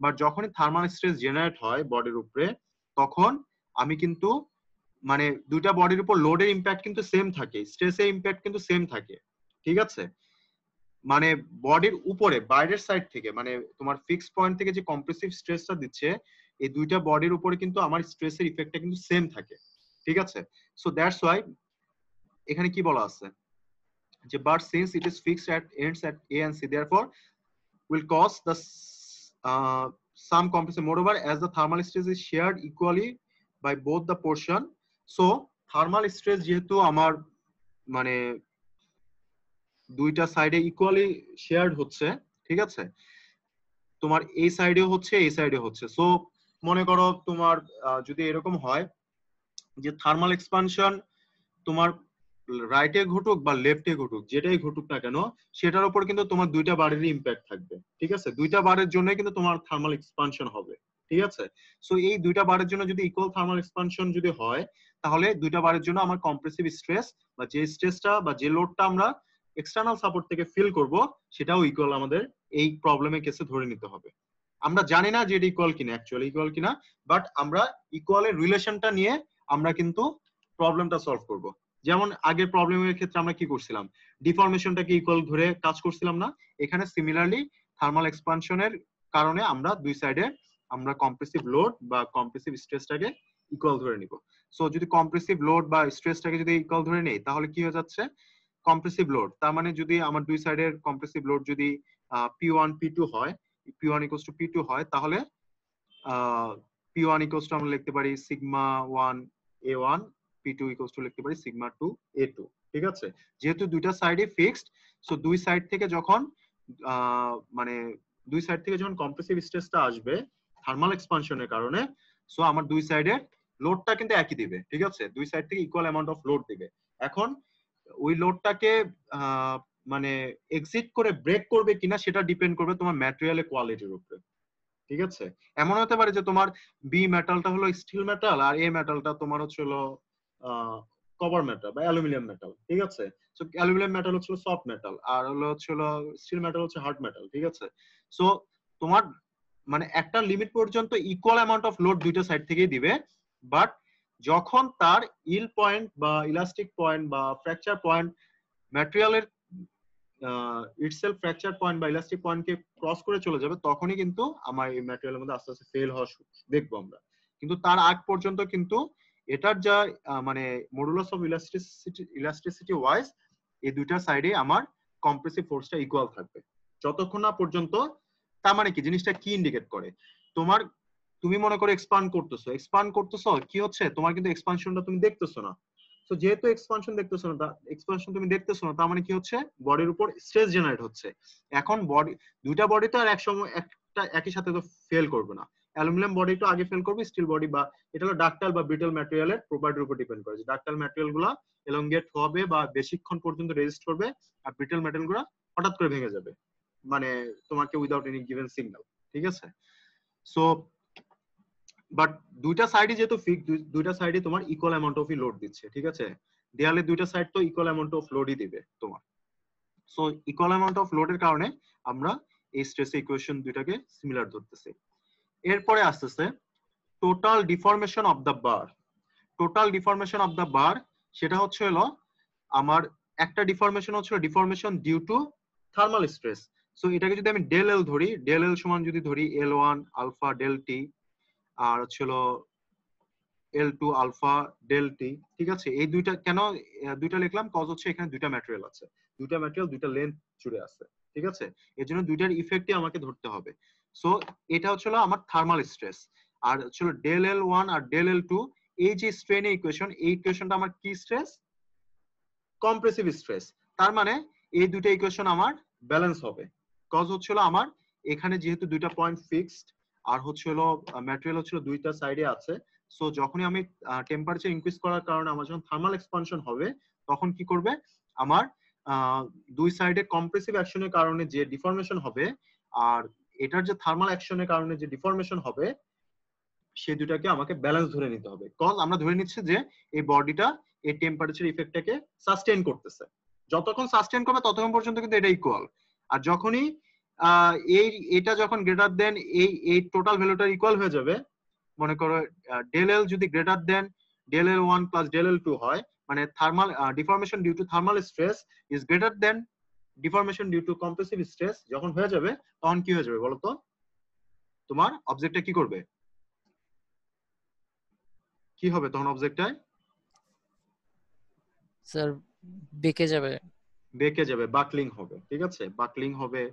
বাট যখনই থার্মাল স্ট্রেস জেনারেট হয় বডির উপরে, তখন আমি কিন্তু মানে দুইটা বডির উপর লোডের ইম্প্যাক্ট কিন্তু সেম থাকে, স্ট্রেসের ইম্প্যাক্ট কিন্তু সেম থাকে, ঠিক আছে। মানে বডির উপরে বাইরের সাইড থেকে, মানে তোমার ফিক্সড পয়েন্ট থেকে যে কম্প্রেসিভ স্ট্রেসটা দিচ্ছে, এই দুইটা বডির উপরে কিন্তু আমার স্ট্রেসের ইফেক্টটা কিন্তু সেম থাকে, ঠিক আছে। সো দ্যাটস ওয়াই এখানে কি বলা আছে যে but since it is fixed at ends at A and C, therefore will cause the some compressive, moreover as the thermal stress is shared equally by both the portion, so thermal stress যেহেতু আমার মানে দুইটা সাইডে equally shared হচ্ছে, ঠিক আছে, তোমার এই সাইডেও হচ্ছে এই সাইডে হচ্ছে। সো মনে করো তোমার যদি এরকম হয় যে থার্মাল এক্সপানশন তোমার রাইটে ঘটুক বা লেফটে ঘটুক, যেটাই ঘটুক না কেন, সেটার উপর কিন্তু তোমার দুইটা বারেরই ইম্প্যাক্ট থাকবে, ঠিক আছে, দুইটা বারের জন্য কিন্তু তোমার থার্মাল এক্সপানশন হবে, ঠিক আছে। সো এই দুইটা বারের জন্য যদি ইকুয়াল থার্মাল এক্সপানশন যদি হয়, তাহলে দুইটা বারের জন্য আমার কম্প্রেসিভ স্ট্রেস বা যে স্ট্রেসটা বা যে লোডটা আমরা এক্সটার্নাল সাপোর্ট থেকে ফিল করব সেটাও ইকুয়াল আমাদের এই প্রবলেমের কেসে ধরে নিতে হবে। আমরা জানি না যে এটা ইকুয়াল কিনা, অ্যাকচুয়ালি ইকুয়াল কিনা, বাট আমরা ইকুয়ালের রিলেশনটা নিয়ে আমরা কিন্তু প্রবলেমটা সলভ করব। যেমন আগের প্রবলেমের ক্ষেত্রে আমরা কি করছিলাম, ডিফরমেশনটাকে ইকুয়াল ধরে কাজ করছিলাম না, এখানে সিমিলারলি থার্মাল এক্সপানশনের কারণে আমরা দুই সাইডে আমরা কম্প্রেসিভ লোড বা কম্প্রেসিভ স্ট্রেসটাকে ইকুয়াল ধরে নিব। সো যদি কম্প্রেসিভ লোড বা স্ট্রেসটাকে যদি ইকুয়াল ধরে নেই, তাহলে কি হয়ে যাচ্ছে, কম্প্রেসিভ লোড, তার মানে যদি আমার দুই সাইডের কম্প্রেসিভ লোড যদি P1 P2 হয়, P1 = P2 হয়, তাহলে P1 = আমরা লিখতে পারি সিগমা 1 A1, P2 = লিখতে পারি সিগমা 2 A2, ঠিক আছে। যেহেতু দুইটা সাইডে ফিক্সড, সো দুই সাইড থেকে যখন মানে দুই সাইড থেকে যখন কম্প্রেসিভ স্ট্রেসটা আসবে থার্মাল এক্সপানশনের কারণে, সো আমার দুই সাইডের লোডটা কিন্তু একই দিবে, ঠিক আছে, দুই সাইড থেকে ইকুয়াল অ্যামাউন্ট অফ লোড দিবে। এখন ওই লোডটাকে মানে এক্সিট করে ব্রেক করবে কিনা সেটা ডিপেন্ড করবে তোমার ম্যাটেরিয়ালের কোয়ালিটির উপরে, ঠিক আছে। এমন হতে পারে যে তোমার বি মেটালটা হলো স্টিল মেটাল আর এ মেটালটা তোমার হচ্ছে হলো কপার মেটাল বা অ্যালুমিনিয়াম মেটাল, ঠিক আছে। সো অ্যালুমিনিয়াম মেটাল হচ্ছে সফট মেটাল আর হচ্ছে স্টিল মেটাল হচ্ছে হার্ড মেটাল, ঠিক আছে। সো তোমার মানে একটা লিমিট পর্যন্ত ইকুয়াল অ্যামাউন্ট অফ লোড দুইটা সাইড থেকেই দিবে, বাট যখন তার ইল পয়েন্ট বা ইলাস্টিক পয়েন্ট বা ফ্র্যাকচার পয়েন্ট ম্যাটেরিয়ালের ইটসেলফ ফ্র্যাকচার পয়েন্ট বা ইলাস্টিক পয়েন্টকে ক্রস করে চলে যাবে, তখনই কিন্তু আমার এই ম্যাটেরিয়ালের মধ্যে আস্তে আস্তে ফেল হওয়া দেখবো আমরা। কিন্তু তার আগ পর্যন্ত কিন্তু এটার যা মানে মডুলাস অফ ইলাস্টিসিটি ওয়াইজ এই দুইটা সাইডে আমার কম্প্রেসিভ ফোর্সটা ইকুয়াল থাকবে যতক্ষণ না পর্যন্ত। তার মানে কি, জিনিসটা কি ইন্ডিকেট করে, তোমার তুমি মনে করো এক্সপান্ড করতেছো কি হচ্ছে, তোমার কিন্তু এক্সপানশনটা তুমি দেখতেছো না। তো যেহেতু এক্সপানশন তুমি দেখতেছো না, তার মানে কি হচ্ছে, বডির উপর স্ট্রেস জেনারেট হচ্ছে। এখন বডি দুইটা বডি তো আর একসময় একটা একই সাথে তো ফেল করবে না, অ্যালুমিনিয়াম বডি তো আগে ফেল করবে, স্টিল বডি বা এটা হলো ডাক্টাইল বা ব্রিটল ম্যাটেরিয়ালের প্রপার্টির উপর ডিপেন্ড করে। ডাক্টাইল ম্যাটেরিয়াল গুলা এলংগেট হবে বা বেশিক্ষণ পর্যন্ত রেজিস্ট করবে, আর ব্রিটল ম্যাটেরিয়াল গুলা হঠাৎ করে ভেঙে যাবে, মানে তোমাকে উইদাউট এনি গিভেন সিগন্যাল, ঠিক আছে। সো বাট দুইটা সাইডে যেহেতু ফিক্স, দুইটা সাইডে তোমার ইকুয়াল অ্যামাউন্ট অফ লোড দিচ্ছে, ঠিক আছে, দেয়ালে দুইটা সাইড তো ইকুয়াল অ্যামাউন্ট অফ লোডই দিবে তোমার। সো ইকুয়াল অ্যামাউন্ট অফ লোডের কারণে আমরা এই স্ট্রেস ইকুয়েশন দুইটাকে সিমিলার ধরতেছি। এরপরে আসতেছে total deformation of the bar. Total deformation of the bar সেটা হচ্ছে হলো আমার একটা ডিফরমেশন হচ্ছে deformation due to thermal stress. So এটাকে যদি আমি ডেল এল ধরি, ডেল এল সমান যদি ধরি L1 আলফা ডেল টি আর হচ্ছে L2 আলফা ডেল টি, ঠিক আছে। এই দুইটা কেন দুইটা লিখলাম, কজ হচ্ছে এখানে দুইটা ম্যাটেরিয়াল আছে, দুইটা ম্যাটেরিয়াল দুইটা লেন্থ জুড়ে আছে, ঠিক আছে, এর জন্য দুইটার ইফেক্টই আমাকে ধরতে হবে। সো এটা হচ্ছে আমার থার্মাল স্ট্রেস, আর হচ্ছে ডেল L1 আর ডেল L2, এই যে স্ট্রেন ইকুয়েশন, এই ইকুয়েশনটা আমার কি স্ট্রেস, কম্প্রেসিভ স্ট্রেস। তার মানে এই দুইটা ইকুয়েশন আমার ব্যালেন্স হবে, কজ হচ্ছে আমার এখানে যেহেতু দুইটা পয়েন্ট ফিক্সড আর হচ্ছে ম্যাটেরিয়াল হচ্ছে দুইটা সাইডে আছে। সো যখনই আমি টেম্পারেচার ইনক্রিজ করার কারণে আমার যখন থার্মাল এক্সপানশন হবে, তখন কি করবে, আমার দুই সাইডে কম্প্রেসিভ অ্যাকশনের কারণে যে ডিফরমেশন হবে আর এটার যে থার্মাল অ্যাকশনের কারণে যে ডিফরমেশন হবে, সেই দুটাকে আমাকে ব্যালেন্স ধরে নিতে হবে। কজ আমরা ধরে নিচ্ছি যে এই বডিটা এই টেম্পারেচার ইফেক্টটাকে সাস্টেইন করতেছে, যতক্ষণ সাস্টেইন করবে ততক্ষণ পর্যন্ত কিন্তু এটা ইকুয়াল। আর যখনই এটা যখন গ্রেটার দেন এই টোটাল ভ্যালুটা ইকুয়াল হয়ে যাবে, মনে করো ডেল এল যদি greater than del L1 plus del L2 হয়, মানে thermal deformation due to thermal stress is greater than deformation due to compressive stress যখন হয়ে যাবে, তখন কি হয়ে যাবে বলতো, তোমার অবজেক্টটা কি করবে, কি হবে তখন অবজেক্টটায়, স্যার বেঁকে যাবে, বাকলিং হবে, ঠিক আছে, বাকলিং হবে,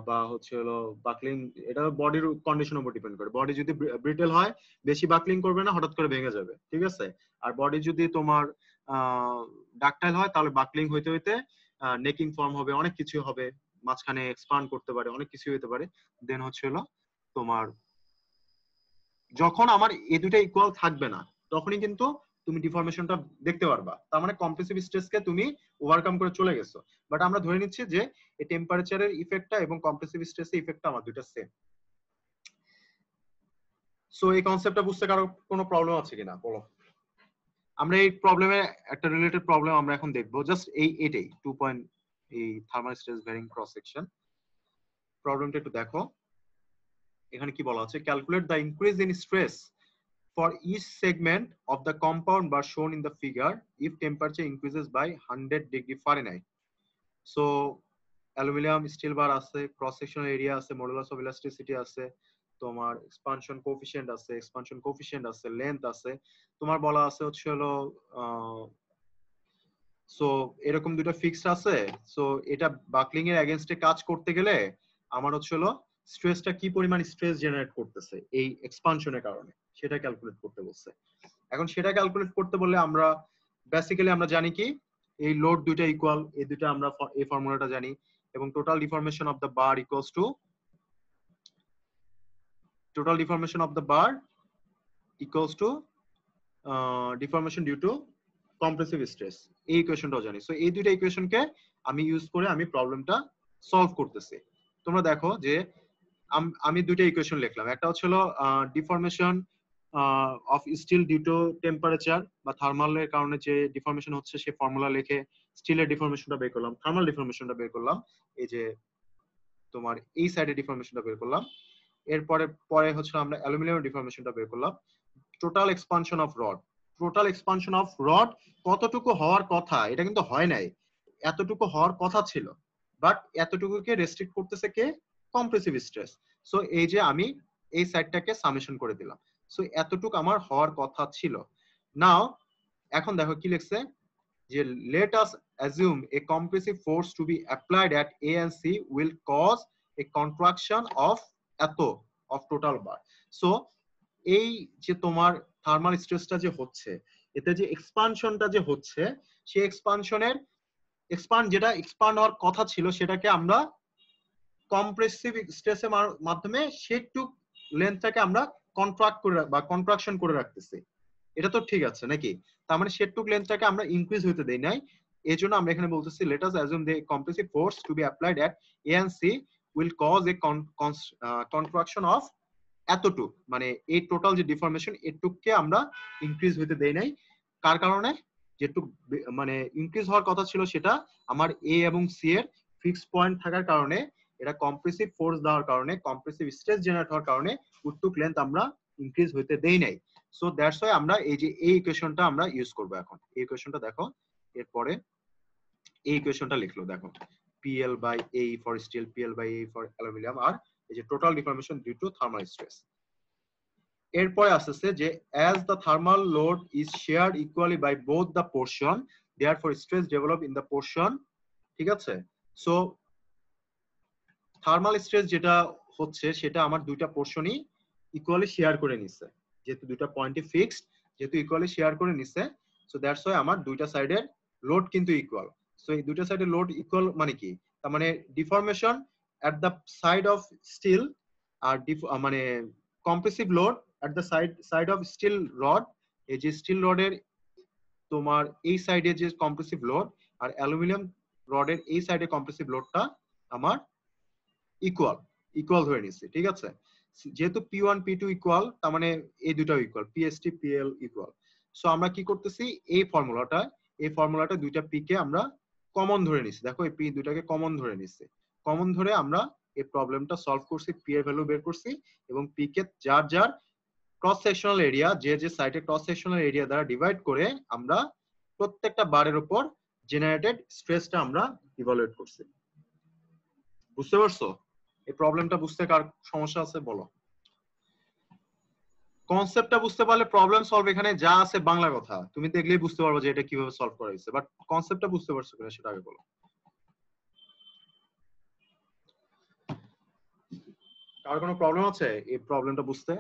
বা হচ্ছে হলো বাকলিং, এটা বডির কন্ডিশনের উপর ডিপেন্ড করে। বডি যদি ব্রিটেল হয় বেশি বাকলিং করবে না, হঠাৎ করে ভেঙে যাবে, ঠিক আছে। আর বডি যদি তোমার ডাকটাইল হয় তাহলে বাকলিং হইতে হইতে নেকিং ফর্ম হবে, অনেক কিছু হবে, মাঝখানে এক্সপান্ড করতে পারে, অনেক কিছু হতে পারে। দেন হচ্ছে হলো তোমার যখন আমার এই দুটো ইকুয়াল থাকবে না তখনই কিন্তু তুমি ডিফরমেশনটা দেখতে পারবা, তার মানে কম্প্রেসিভ স্ট্রেসকে তুমি ওভারকাম করে চলে গেছো। বাট আমরা ধরে নিচ্ছি যে এই টেম্পারেচারের ইফেক্টটা এবং কম্প্রেসিভ স্ট্রেসের ইফেক্টটা আমার দুটো সেম। সো এই কনসেপ্টটা বুঝতে কারো কোনো প্রবলেম আছে কিনা বলো। আমরা এই প্রবলেমে একটা রিলেটেড প্রবলেম আমরা এখন দেখবো, জাস্ট এটাই 2 পয়েন্ট, এই thermal stress varying cross section প্রবলেমটা একটু দেখো। এখানে কি বলা আছে, calculate the increase in stress for each segment of the compound bar shown in the figure if temperature increases by 100 degree Fahrenheit. So aluminum steel bar আছে, cross sectional area আছে, modulus of elasticity আছে, তোমার expansion coefficient আছে, length আছে, তোমার বলা আছে হচ্ছে হলো সো এরকম দুটো ফিক্সড আছে। সো এটা বাকলিং এর এগেইনস্টে কাজ করতে গেলে আমার হচ্ছে হলো স্ট্রেসটা কি পরিমাণ স্ট্রেস জেনারেট করতেছে এই এক্সপানশনের কারণে সেটা ক্যালকুলেট করতে বলছে। এখন সেটা ক্যালকুলেট করতে বললে আমরা বেসিক্যালি আমরা জানি কি এই লোড দুইটা ইকুয়াল, এই দুইটা আমরা এই ফর্মুলাটা জানি, এবং total deformation of the bar equals to deformation due to compressive stress, এই ইকুয়েশনটাও জানি। সো এই দুইটা ইকুয়েশনকে আমি ইউজ করে আমি প্রবলেমটা সলভ করতেছি। তোমরা দেখো যে আমি দুইটা ইকুয়েশন লিখলাম, একটা হচ্ছে deformation of steel due to temperature বা থার্মালের কারণে যে ডিফরমেশন হচ্ছে সে ফর্মুলা লিখে স্টিলের ডিফরমেশনটা বের করলাম, থার্মাল ডিফরমেশনটা বের করলাম, এই যে তোমার এই সাইডে ডিফরমেশনটা বের করলাম। পরে হচ্ছে আমরা অ্যালুমিনিয়ামের ডিফরমেশনটা বের করলাম। টোটাল এক্সপানশন অফ রড কতটুকু হওয়ার কথা, এটা কিন্তু হয় নাই, এতটুকু হওয়ার কথা ছিল, বাট এতটুকুকে রেস্ট্রিক্ট করতেছে কে, কম্প্রেসিভ স্ট্রেস। সো এই যে আমি এই সাইডটাকে সামেশন করে দিলাম, সো এতটুকু আমার হওয়ার কথা ছিল। নাও এখন দেখো কি লিখছে যে let us assume a compressive force to be applied at A and C will cause a contraction of এত of total bar. So এই যে তোমার থার্মাল স্ট্রেসটা যে হচ্ছে, এতে যে এক্সপানশনটা যে হচ্ছে, সেই যেটা এক্সপান্ড হওয়ার কথা ছিল সেটাকে আমরা কম্প্রেসিভ স্ট্রেসের মাধ্যমে সেটুক লেন্থটাকে আমরা কন্ট্রাক্ট করে বা কন্ট্রাকশন করে রাখতেছি। এটা তো ঠিক আছে নাকি? তার মানে সেটুক লেন্থটাকে আমরা ইনক্রিজ হতে দেই নাই। এজন্য আমরা এখানে বলতেছি let us assume the compressive force to be applied at A and C will cause a contraction of এতটুক, মানে এই টোটাল যে ডিফরমেশন এটুককে আমরা ইনক্রিজ হতে দেই নাই। কার কারণে? যেটুক মানে ইনক্রিজ হওয়ার কথা ছিল সেটা আমার এ এবং সি এর ফিক্সড পয়েন্ট থাকার কারণে, এটা কম্প্রেসিভ ফোর্স দেওয়ার কারণে, কম্প্রেসিভ স্ট্রেস জেনারেট হওয়ার কারণে উটুক লেন্থ আমরা ইনক্রিজ হতে দেই নাই। সো দ্যাটস ওয়াই আমরা এই যে এই ইকুয়েশনটা আমরা ইউজ করব। এখন এই ইকুয়েশনটা দেখো, এরপরে এই ইকুয়েশনটা লিখলো দেখো, PL by A for steel, PL by A for aluminum, আর এই যে total deformation due to thermal stress. এরপরে আসছে যে as the thermal load is shared equally by both the portion, therefore stress develop in the portion, ঠিক আছে। So thermal stress যেটা হচ্ছে সেটা আমার দুইটা পোর্শনই ইকুয়ালি শেয়ার করে নিছে, যেহেতু দুইটা পয়েন্টই ফিক্সড, যেহেতু ইকুয়ালি শেয়ার করে নিছে, সো দ্যাটস ওয়াই আমার দুইটা সাইডের লোড কিন্তু ইকুয়াল। সো এই দুইটা সাইডের লোড ইকুয়াল মানে কি, তার মানে deformation at the side of steel আর মানে compressive load at the side of steel rod, এই যে স্টিল রডের তোমার এই সাইডে যে কম্প্রেসিভ লোড আর অ্যালুমিনিয়াম রডের এই সাইডে কম্প্রেসিভ লোডটা আমার ইকুয়াল ধরে নিচ্ছি, ঠিক আছে। যেহেতু P1 P2 ইকুয়াল, তার মানে এই দুটো equal, PST PL equal. So আমরা কি করতেছি, এই ফর্মুলাটা দুইটা P কে আমরা কমন ধরে নিচ্ছি। দেখো এই P দুটাকে কমন ধরে নিচ্ছি, কমন ধরে আমরা এই প্রবলেমটা সলভ করছি, P এর ভ্যালু বের করছি এবং P কে যার ক্রস সেকশনাল এরিয়া, যে সাইডে ক্রস সেকশনাল এরিয়া দ্বারা ডিভাইড করে আমরা প্রত্যেকটা বারের উপর জেনারেটেড স্ট্রেসটা আমরা ইভালুয়েট করছি। বুঝতে পারছো? এই প্রবলেমটা বুঝতে কার সমস্যা আছে বলো। কনসেপ্টটা বুঝতে পারলে প্রবলেম সলভ এখানে যা আছে বাংলা কথা, তুমি দেখলেই বুঝতে পারবে যে এটা কিভাবে সলভ করা হয়েছে, বাট কনসেপ্টটা বুঝতে পারছো কিনা সেটা আগে বলো। কার কোনো প্রবলেম আছে এই প্রবলেমটা বুঝতে?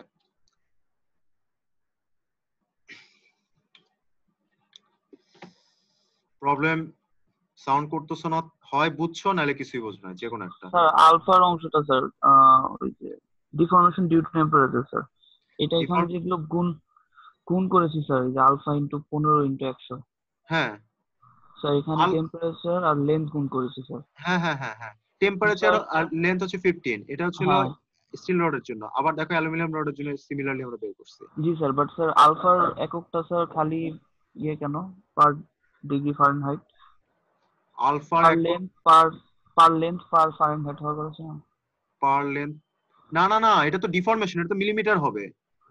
প্রবলেম সাউন্ড করতেছ না, হয় বুঝছো নাহলে কিছুই বুঝবে না, যে কোনো একটা। স্যার আলফার অংশটা স্যার ওই যে deformation due to temperature sir, এটা এখানে যেগুলো গুণ করেছি স্যার, এই যে আলফা ইনটু 15 ইনটু 100 হ্যাঁ স্যার, এখানে টেম্পারেচার আর লেন্থ গুণ করেছি স্যার। হ্যাঁ হ্যাঁ হ্যাঁ হ্যাঁ টেম্পারেচার আর লেন্থ হচ্ছে 15, এটা হচ্ছে হ্যাঁ স্টিল রডের জন্য। আবার দেখো অ্যালুমিনিয়াম রডের জন্য সিমিলারলি আমরা বের করছি। জি স্যার, বাট স্যার আলফার এককটা স্যার খালি ইয়ে কেন, পার ডিগ্রি ফারেনহাইট, আলফার পার লেন্থ পার ফারেনহাইট হওয়ার কথা না? পার লেন্থ না না না, এটা তো ডিফরমেশন, এটা তো মিলিমিটার হবে,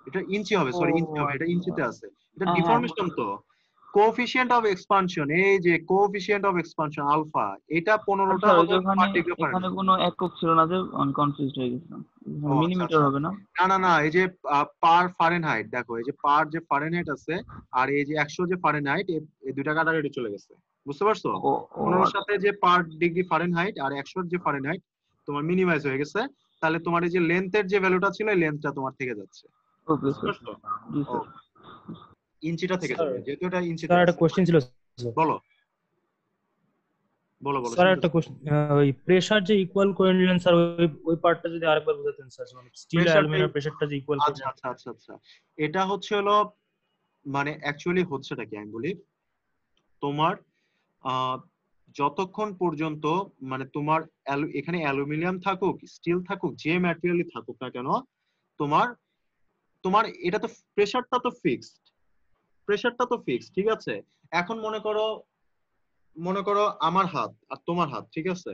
এটা ইঞ্চি হবে, সরি ইঞ্চি হবে, এটা ইঞ্চিতে আছে, এটা হ্যাঁ, ডিফরমেশন। তো কোএফিশিয়েন্ট অফ এক্সপানশন, এই যে কোএফিশিয়েন্ট অফ এক্সপানশন আলফা, এটা 15টা স্যার ওই হবে যে ওখানে পার ডিগ্রি এখানে ফারেনহাইট। কোনো একক ছিল না, যে কনফিউজড হয়ে গেছিলাম, ও আচ্ছা মিলিমিটার আচ্ছা, হবে না? না না না, এই যে পার ফারেনহাইট, দেখো এই যে পার যে ফারেনহাইট আছে আর এই যে 100 যে ফারেনহাইট, এই দুইটা কাটাকাটি চলে গেছে, বুঝতে পারছো? ও 15 আচ্ছা, সাথে যে পার ডিগ্রি ফারেনহাইট আর 100 যে ফারেনহাইট তোমার মিনিমাইজ হয়ে গেছে, তাহলে তোমার এই যে লেন্থের যে ভ্যালুটা ছিল এই লেন্থটা তোমার থেকে যাচ্ছে, ওকে বুঝতে স্যার। পারছো? জি ও স্যার। ইঞ্চিটা থেকে স্যার, যাবে, যেহেতু এটা ইঞ্চিতে স্যার একটা আছে। কোশ্চেন ছিল স্যার। বলো বলো বলো স্যার একটা শুনতেছি। কোশ্চেন, ওই প্রেসার যে ইকুয়াল করে নিলেন স্যার, ওই পার্টটা যদি আরেকবার বুঝাতেন স্যার, মানে স্টিল প্রেসারটা, অ্যালুমিনিয়াম প্রেসারটা যে ইকুয়াল করে আচ্ছা আচ্ছা আচ্ছা আচ্ছা, এটা হচ্ছে হলো মানে অ্যাকচুয়ালি হচ্ছেটা কি আমি বলি, তোমার আহ, যতক্ষণ পর্যন্ত মানে তোমার এখানে অ্যালুমিনিয়াম থাকুক স্টিল থাকুক যে ম্যাটেরিয়ালই থাকুক না কেন, তোমার তোমার এটা তো প্রেসারটা তো ফিক্সড, প্রেসারটা তো ফিক্সড, ঠিক আছে? এখন মনে করো আমার হাত আর তোমার হাত, ঠিক আছে?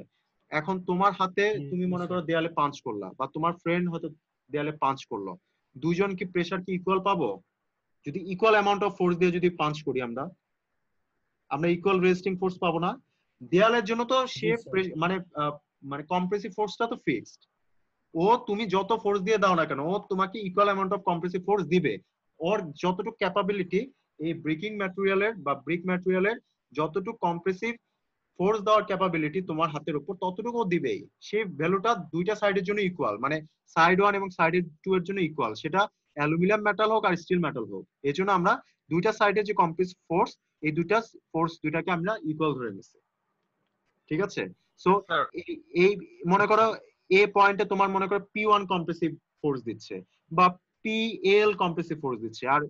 এখন তোমার হাতে তুমি মনে করো দেয়ালে পাঞ্চ করলা, বা তোমার ফ্রেন্ড হয়তো দেয়ালে পাঞ্চ করলো, দুজন কি প্রেসার কি ইকুয়াল পাবো? যদি ইকুয়াল অ্যামাউন্ট অফ ফোর্স দিয়ে যদি পাঞ্চ করি আমরা আমরা ইকুয়াল রেজিস্টিং ফোর্স পাবো না? দেয়ালের জন্য তো সে মানে মানে কম্প্রেসিভ ফোর্সটা তো ফিক্সড, ও তুমি যত ফোর্স দিয়ে দাও না কেন ও তোমাকে equal amount of compressive force দিবে। ওর যতটুকু ক্যাপাবিলিটি এই ব্রেকিং ম্যাটেরিয়ালের বা ব্রিক ম্যাটেরিয়ালের যতটুকু কম্প্রেসিভ ফোর্স দেওয়ার ক্যাপাবিলিটি তোমার হাতের উপর ততটুকু দিবেই, সেই ভ্যালুটা দুইটা সাইডের জন্য ইকুয়াল, মানে সাইড 1 এবং সাইড 2 এর জন্য ইকুয়াল, সেটা অ্যালুমিনিয়াম মেটাল হোক আর স্টিল মেটাল হোক। এজন্য আমরা দুইটা সাইডের যে কম্প্রেসিভ ফোর্স এই দুইটা ফোর্স দুইটাকে আমরা ইকুয়াল ধরে নিছি, ঠিক আছে? সো এই মনে করো এ পয়েন্টে তোমার মনে করো P1 কম্প্রেসিভ ফোর্স দিচ্ছে বা PL কম্প্রেসিভ ফোর্স দিচ্ছে, আর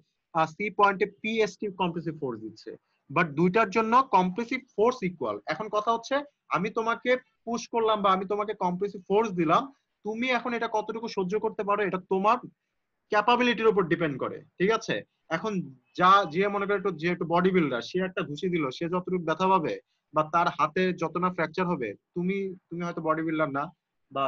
সি পয়েন্টে PST কম্প্রেসিভ ফোর্স দিচ্ছে, বাট দুইটার জন্য কম্প্রেসিভ ফোর্স ইকুয়াল। এখন কথা হচ্ছে আমি তোমাকে পুশ করলাম বা আমি তোমাকে কম্প্রেসিভ ফোর্স দিলাম, তুমি এখন এটা কতটুকু সহ্য করতে পারো এটা তোমার ক্যাপাবিলিটির উপর ডিপেন্ড করে, ঠিক আছে? এখন যে মনে করে যে একটু বডি বিল্ডার, সে একটা ঘুষি দিল, সে যতটুকু ব্যথা পাবে বা তার হাতে যত না ফ্র্যাকচার হবে, তুমি তুমি হয়তো বডি বিল্ডার না বা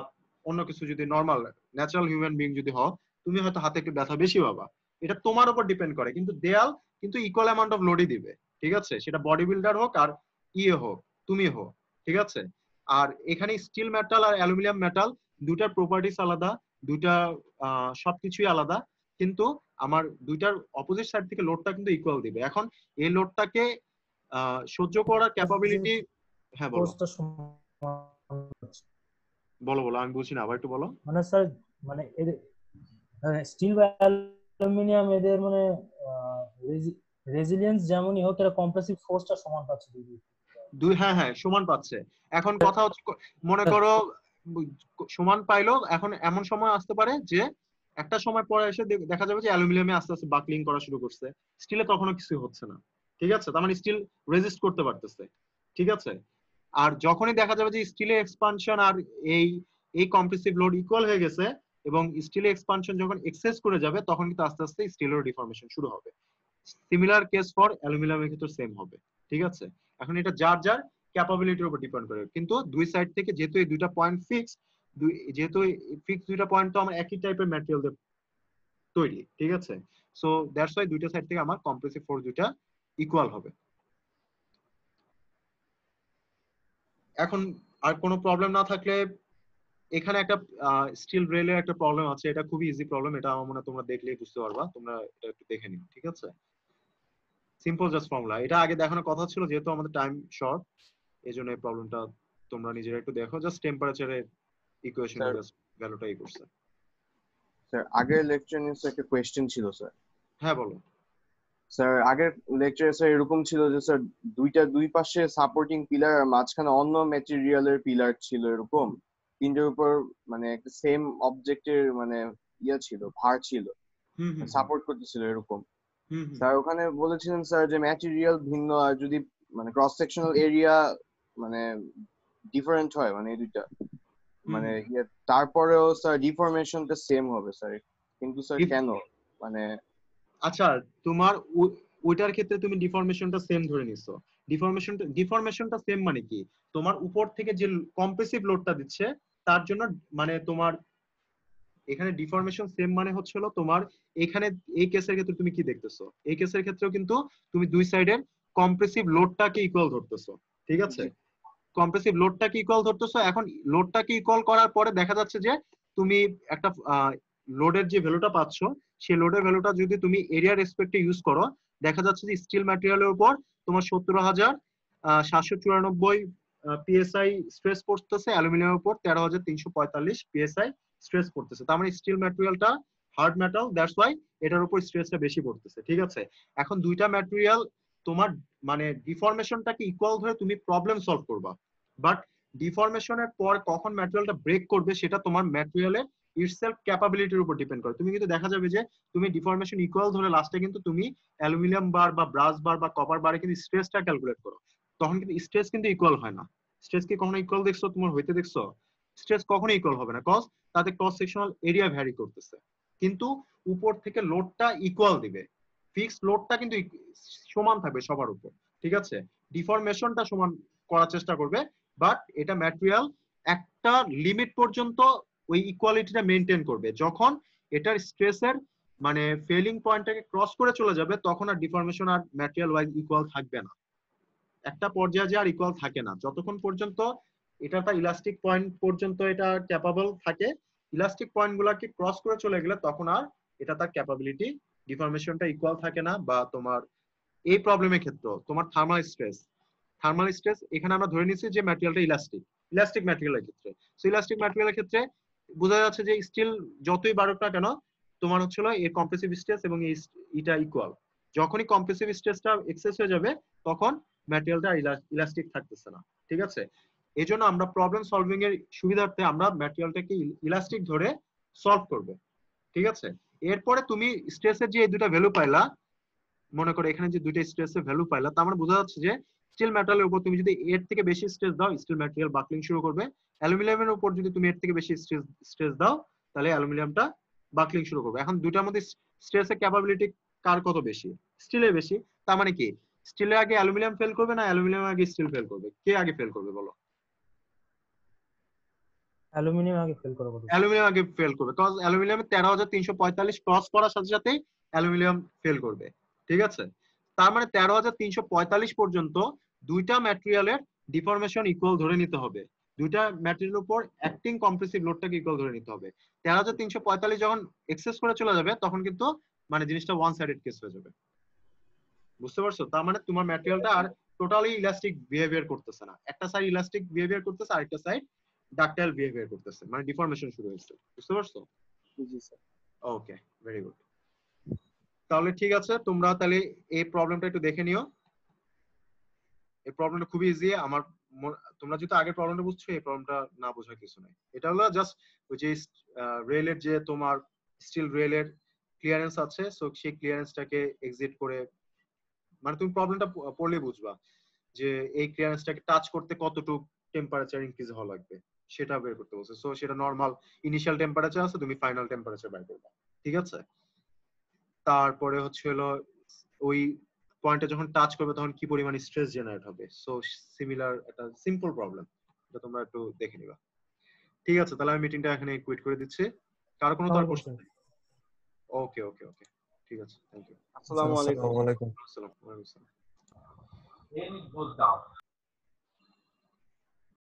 অন্য কিছু যদি নর্মাল ন্যাচারাল হিউম্যান বিং যদি হও, তুমি হয়তো হাতে একটু ব্যথা বেশি পাবা, এটা তোমার উপর ডিপেন্ড করে। কিন্তু দেয়াল কিন্তু ইকুয়াল অ্যামাউন্ট অফ লোডই দিবে, ঠিক আছে? সেটা বডি বিল্ডার হোক আর হোক তুমি হোক, ঠিক আছে? আর এখানে স্টিল মেটাল আর অ্যালুমিনিয়াম মেটাল দুটার প্রপার্টিস আলাদা, দুইটা সবকিছুই আলাদা, কিন্তু আমার দুইটার অপোজিট সাইড থেকে লোডটা কিন্তু ইকুয়াল দিবে। এখন এই লোডটাকে সহ্য করার ক্যাপাবিলিটি, হ্যাঁ বলো বলো বলো আমি বুঝি না, আবার একটু বলো। মানে স্যার মানে এদের স্টিল বা অ্যালুমিনিয়াম এদের মানে রেজিলিয়েন্স যেমনই হোক এরা কম্প্রেসিভ ফোর্সটা সমান পাচ্ছে দুই, হ্যাঁ হ্যাঁ সমান পাচ্ছে। এখন কথা হচ্ছে মনে করো সমান পাইলো, এখন এমন সময় আসতে পারে যে একটা সময় পরে এসে দেখা যাবে যে অ্যালুমিনিয়ামে আস্তে আস্তে বাকলিং করা শুরু করছে, স্টিলে তখনও কিছু হচ্ছে না, ঠিক আছে? তার মানে স্টিল রেজিস্ট করতে পারতেছে, ঠিক আছে? আর যখনই দেখা যাবে যে স্টিলে এক্সপানশন আর এই এই কম্প্রেসিভ লোড ইকুয়াল হয়ে গেছে এবং স্টিলে এক্সপানশন যখন এক্সেস করে যাবে, তখন কিন্তু আস্তে আস্তে স্টিলের ডিফর্মেশন শুরু হবে। সিমিলার কেস ফর অ্যালুমিনিয়ামের ক্ষেত্রে সেম হবে, ঠিক আছে? এখন এটা যার যার ক্যাপাবিলিটির উপর ডিপেন্ড করে, কিন্তু দুই সাইড থেকে যেহেতু এই দুইটা পয়েন্ট ফিক্স, যেহেতু ফিক্স দুইটা পয়েন্ট তো আমার একই টাইপের ম্যাটেরিয়াল দিয়ে তৈরি, ঠিক আছে? সো দ্যাটস ওয়াই দুইটা সাইড থেকে আমার কম্প্রেসিভ ফোর্স দুইটা ইকুয়াল হবে। এখন আর কোনো প্রবলেম না থাকলে, এখানে একটা স্টিল রেলের একটা প্রবলেম আছে, এটা খুবই ইজি প্রবলেম, এটা আমার মনে হয় তোমরা দেখলেই বুঝতে পারবা, তোমরা এটা একটু দেখে নিও, ঠিক আছে? সিম্পল জাস্ট ফর্মুলা, এটা আগে দেখানোর কথা ছিল, যেহেতু আমাদের টাইম শর্ট এই জন্য এই প্রবলেমটা তোমরা নিজেরা একটু দেখো, জাস্ট টেম্পারেচারের ইকুয়েশন জাস্ট ভ্যালুটাই করছে। স্যার আগের লেকচার নিয়ে একটা কোয়েশ্চেন ছিল স্যার। হ্যাঁ বলো। স্যার আগের লেকচারে স্যার এরকম ছিল যে স্যার দুই পাশে সাপোর্টিং পিলার আর মাঝখানে অন্য ম্যাটেরিয়ালের পিলার ছিল, এরকম তিনটের উপর মানে একটা সেম অবজেক্টের মানে ছিল, ভার ছিল, হুম হুম সাপোর্ট করতেছিল এরকম। হুম হুম স্যার ওখানে বলেছিলেন স্যার যে ম্যাটেরিয়াল ভিন্ন আর যদি মানে ক্রস সেকশনাল এরিয়া মানে ডিফারেন্ট হয় মানে এই দুইটা মানে তারপরেও স্যার ডিফরমেশনটা সেম হবে স্যার, কিন্তু স্যার কেন মানে? আচ্ছা, তোমার ওইটার ক্ষেত্রে তুমি ডিফরমেশনটা সেম ধরে নিছো। ডিফরমেশনটা সেম মানে কি, তোমার উপর থেকে যে কম্প্রেসিভ লোডটা দিচ্ছে তার জন্য মানে তোমার এখানে ডিফরমেশন সেম মানে হচ্ছিল তোমার এখানে এই কেসের ক্ষেত্রে তুমি কি দেখতেছো, এই কেসের ক্ষেত্রেও কিন্তু তুমি দুই সাইডের কম্প্রেসিভ লোডটাকে ইকুয়াল ধরতেছো, ঠিক আছে? কম্প্রেসিভ লোডটাকে ইকুয়াল ধরতেছো। এখন লোডটাকে ইকুয়াল করার পরে দেখা যাচ্ছে যে তুমি একটা লোডের যে ভ্যালুটা পাচ্ছ সেই লোডের ভ্যালুটা যদি তুমি এরিয়া রেসপেক্টে ইউজ করো, দেখা যাচ্ছে যে স্টিল ম্যাটেরিয়ালের উপর তোমার 17,794 পিএসআই স্ট্রেস পড়তেছে, অ্যালুমিনিয়ামের উপর 13,345 পিএসআই স্ট্রেস পড়তেছে। তার মানে স্টিল ম্যাটেরিয়ালটা হার্ড মেটাল, দ্যাটস ওয়াই এটার উপর স্ট্রেসটা বেশি পড়তেছে, ঠিক আছে? এখন দুইটা ম্যাটেরিয়াল তোমার মানে ডিফরমেশনটাকে ইকুয়াল ধরে তুমি প্রবলেম সলভ করবা, বাট ডিফরমেশনের পর কখন ম্যাটেরিয়ালটা ব্রেক করবে সেটা তোমার ম্যাটেরিয়ালের ইটসেলফ ক্যাপাবিলিটির উপর ডিপেন্ড করে। তুমি কিন্তু দেখা যাবে যে তুমি ডিফরমেশন ইকুয়াল ধরে লাস্টে কিন্তু তুমি অ্যালুমিনিয়াম বার বা ব্রাস বার বা কপার বারে কিন্তু স্ট্রেসটা ক্যালকুলেট করো, তখন কিন্তু স্ট্রেস কিন্তু ইকুয়াল হয় না। স্ট্রেস কি কখনো ইকুয়াল দেখছো তোমার হইতে দেখছো? স্ট্রেস কখনো ইকুয়াল হবে না, কজ তাতে ক্রস সেকশনাল এরিয়া ভ্যারি করতেছে। কিন্তু উপর থেকে লোডটা ইকুয়াল দিবে, ফিক্সড লোডটা কিন্তু সমান থাকবে সবার উপর, ঠিক আছে? ডিফরমেশনটা সমান করার চেষ্টা করবে, বাট এটা ম্যাটেরিয়াল একটা লিমিট পর্যন্ত ওই ইকুয়ালিটিটা মেনটেন করবে। যখন এটার স্ট্রেসের মানে ফেলিং পয়েন্টটাকে ক্রস করে চলে যাবে তখন আর ডিফরমেশন আর ম্যাটেরিয়াল ওয়াইজ ইকুয়াল থাকবে না, একটা পর্যায়ে যে আর ইকুয়াল থাকে না। যতক্ষণ পর্যন্ত এটা তার ইলাস্টিক পয়েন্ট পর্যন্ত এটা ক্যাপাবল থাকে, ইলাস্টিক পয়েন্ট গুলাকে ক্রস করে চলে গেলে তখন আর এটা তার ক্যাপাবিলিটি ডিফরমেশনটা ইকুয়াল থাকে না। বা তোমার এই প্রবলেমের ক্ষেত্রে তোমার থার্মাল স্ট্রেস এখানে আমরা ধরে নিচ্ছি যে ম্যাটেরিয়ালটা ইলাস্টিক ম্যাটেরিয়ালের ক্ষেত্রে, সো ইলাস্টিক ম্যাটেরিয়ালের ক্ষেত্রে বোঝা যাচ্ছে যে স্টিল যতই বাড়ুক না কেন তোমার হচ্ছিল এর কম্প্রেসিভ স্ট্রেস এবং এটা ইকুয়াল। যখনই কম্প্রেসিভ স্ট্রেসটা এক্সেস হয়ে যাবে তখন ম্যাটেরিয়ালটা ইলাস্টিক থাকতেছে না, ঠিক আছে? এই জন্য আমরা প্রবলেম সলভিং এর সুবিধার্থে আমরা ম্যাটেরিয়ালটাকে ইলাস্টিক ধরে সলভ করব, ঠিক আছে? এরপরে তুমি স্ট্রেসের যে এই দুটো ভ্যালু পাইলা, মনে করো এখানে যে দুইটা স্ট্রেসের ভ্যালু পাইলা, তার মানে বোঝা যাচ্ছে যে স্টিল মেটালের উপর তুমি যদি এর থেকে বেশি স্ট্রেস দাও স্টিল ম্যাটেরিয়াল বাকলিং শুরু করবে, অ্যালুমিনিয়ামের উপর যদি তুমি এর থেকে বেশি স্ট্রেস দাও তাহলে অ্যালুমিনিয়ামটা বাকলিং শুরু করবে। এখন দুইটার মধ্যে স্ট্রেসের ক্যাপাবিলিটি কার কত বেশি? স্টিলের বেশি। তার মানে কি স্টিলে আগে অ্যালুমিনিয়াম ফেল করবে না অ্যালুমিনিয়াম আগে স্টিল ফেল করবে? কে আগে ফেল করবে বলো? অ্যালুমিনিয়াম আগে ফেল করে বলবো। অ্যালুমিনিয়াম আগে ফেল করবে, কারণ অ্যালুমিনিয়ামে 13,345 ক্রস করার সাথে সাথেই অ্যালুমিনিয়াম ফেল করবে, ঠিক আছে? তার মানে 13,345 পর্যন্ত দুইটা ম্যাটেরিয়ালের ডিফরমেশন ইকুয়াল ধরে নিতে হবে, দুইটা ম্যাটেরিয়ালের উপর অ্যাক্টিং কম্প্রেসিভ লোডটাকে ইকুয়াল ধরে নিতে হবে। 13,345 যখন এক্সেস করে চলে যাবে তখন কিন্তু মানে জিনিসটা ওয়ান সাইডেড কেস হয়ে যাবে, বুঝতে পারছো? তার মানে তোমার ম্যাটেরিয়ালটা আর টোটালি ইলাস্টিক বিহেভিয়ার করতেছে না, একটা সাইড ইলাস্টিক বিহেভিয়ার করতেছে আরেকটা সাইড ডাকটাইল বিহেভিয়ার করতেছে, মানে ডিফরমেশন শুরু হয়েছে, বুঝতে পারছো? জি স্যার। ওকে, ভেরি গুড। তাহলে ঠিক আছে, তোমরা তাহলে এই প্রবলেমটা একটু দেখে নিও। এই প্রবলেমটা খুবই ইজি। আমার তোমরা যেহেতু আগের প্রবলেমটা বুঝছো, এই প্রবলেমটা না বোঝার কিছু নাই। এটা হলো জাস্ট ওই যে রেলের যে তোমার স্টিল রেলের ক্লিয়ারেন্স আছে, সো সেই ক্লিয়ারেন্সটাকে এক্সিট করে মানে তুমি প্রবলেমটা পড়লে বুঝবা যে এই ক্লিয়ারেন্সটাকে টাচ করতে কতটুকু টেম্পারেচার ইনক্রিজ হওয়া লাগবে সেটা বের করতে বলছে। সো সেটা নরমাল ইনিশিয়াল টেম্পারেচার আছে, তুমি ফাইনাল টেম্পারেচার বের করবা, ঠিক আছে? তারপরে হচ্ছে হলো ওই পয়েন্টে যখন টাচ করবে তখন কি পরিমাণ স্ট্রেস জেনারেট হবে। সো সিমিলার একটা সিম্পল প্রবলেম, এটা তোমরা একটু দেখে নিবা, ঠিক আছে? তাহলে আমি মিটিংটা এখানে কুইট করে দিচ্ছি। কার কোনো তার প্রশ্ন? ওকে ওকে ওকে, ঠিক আছে, থ্যাংক ইউ। আসসালামু আলাইকুম। আসসালামু আলাইকুম। আসসালাম ওয়া আলাইকুম আসসালাম।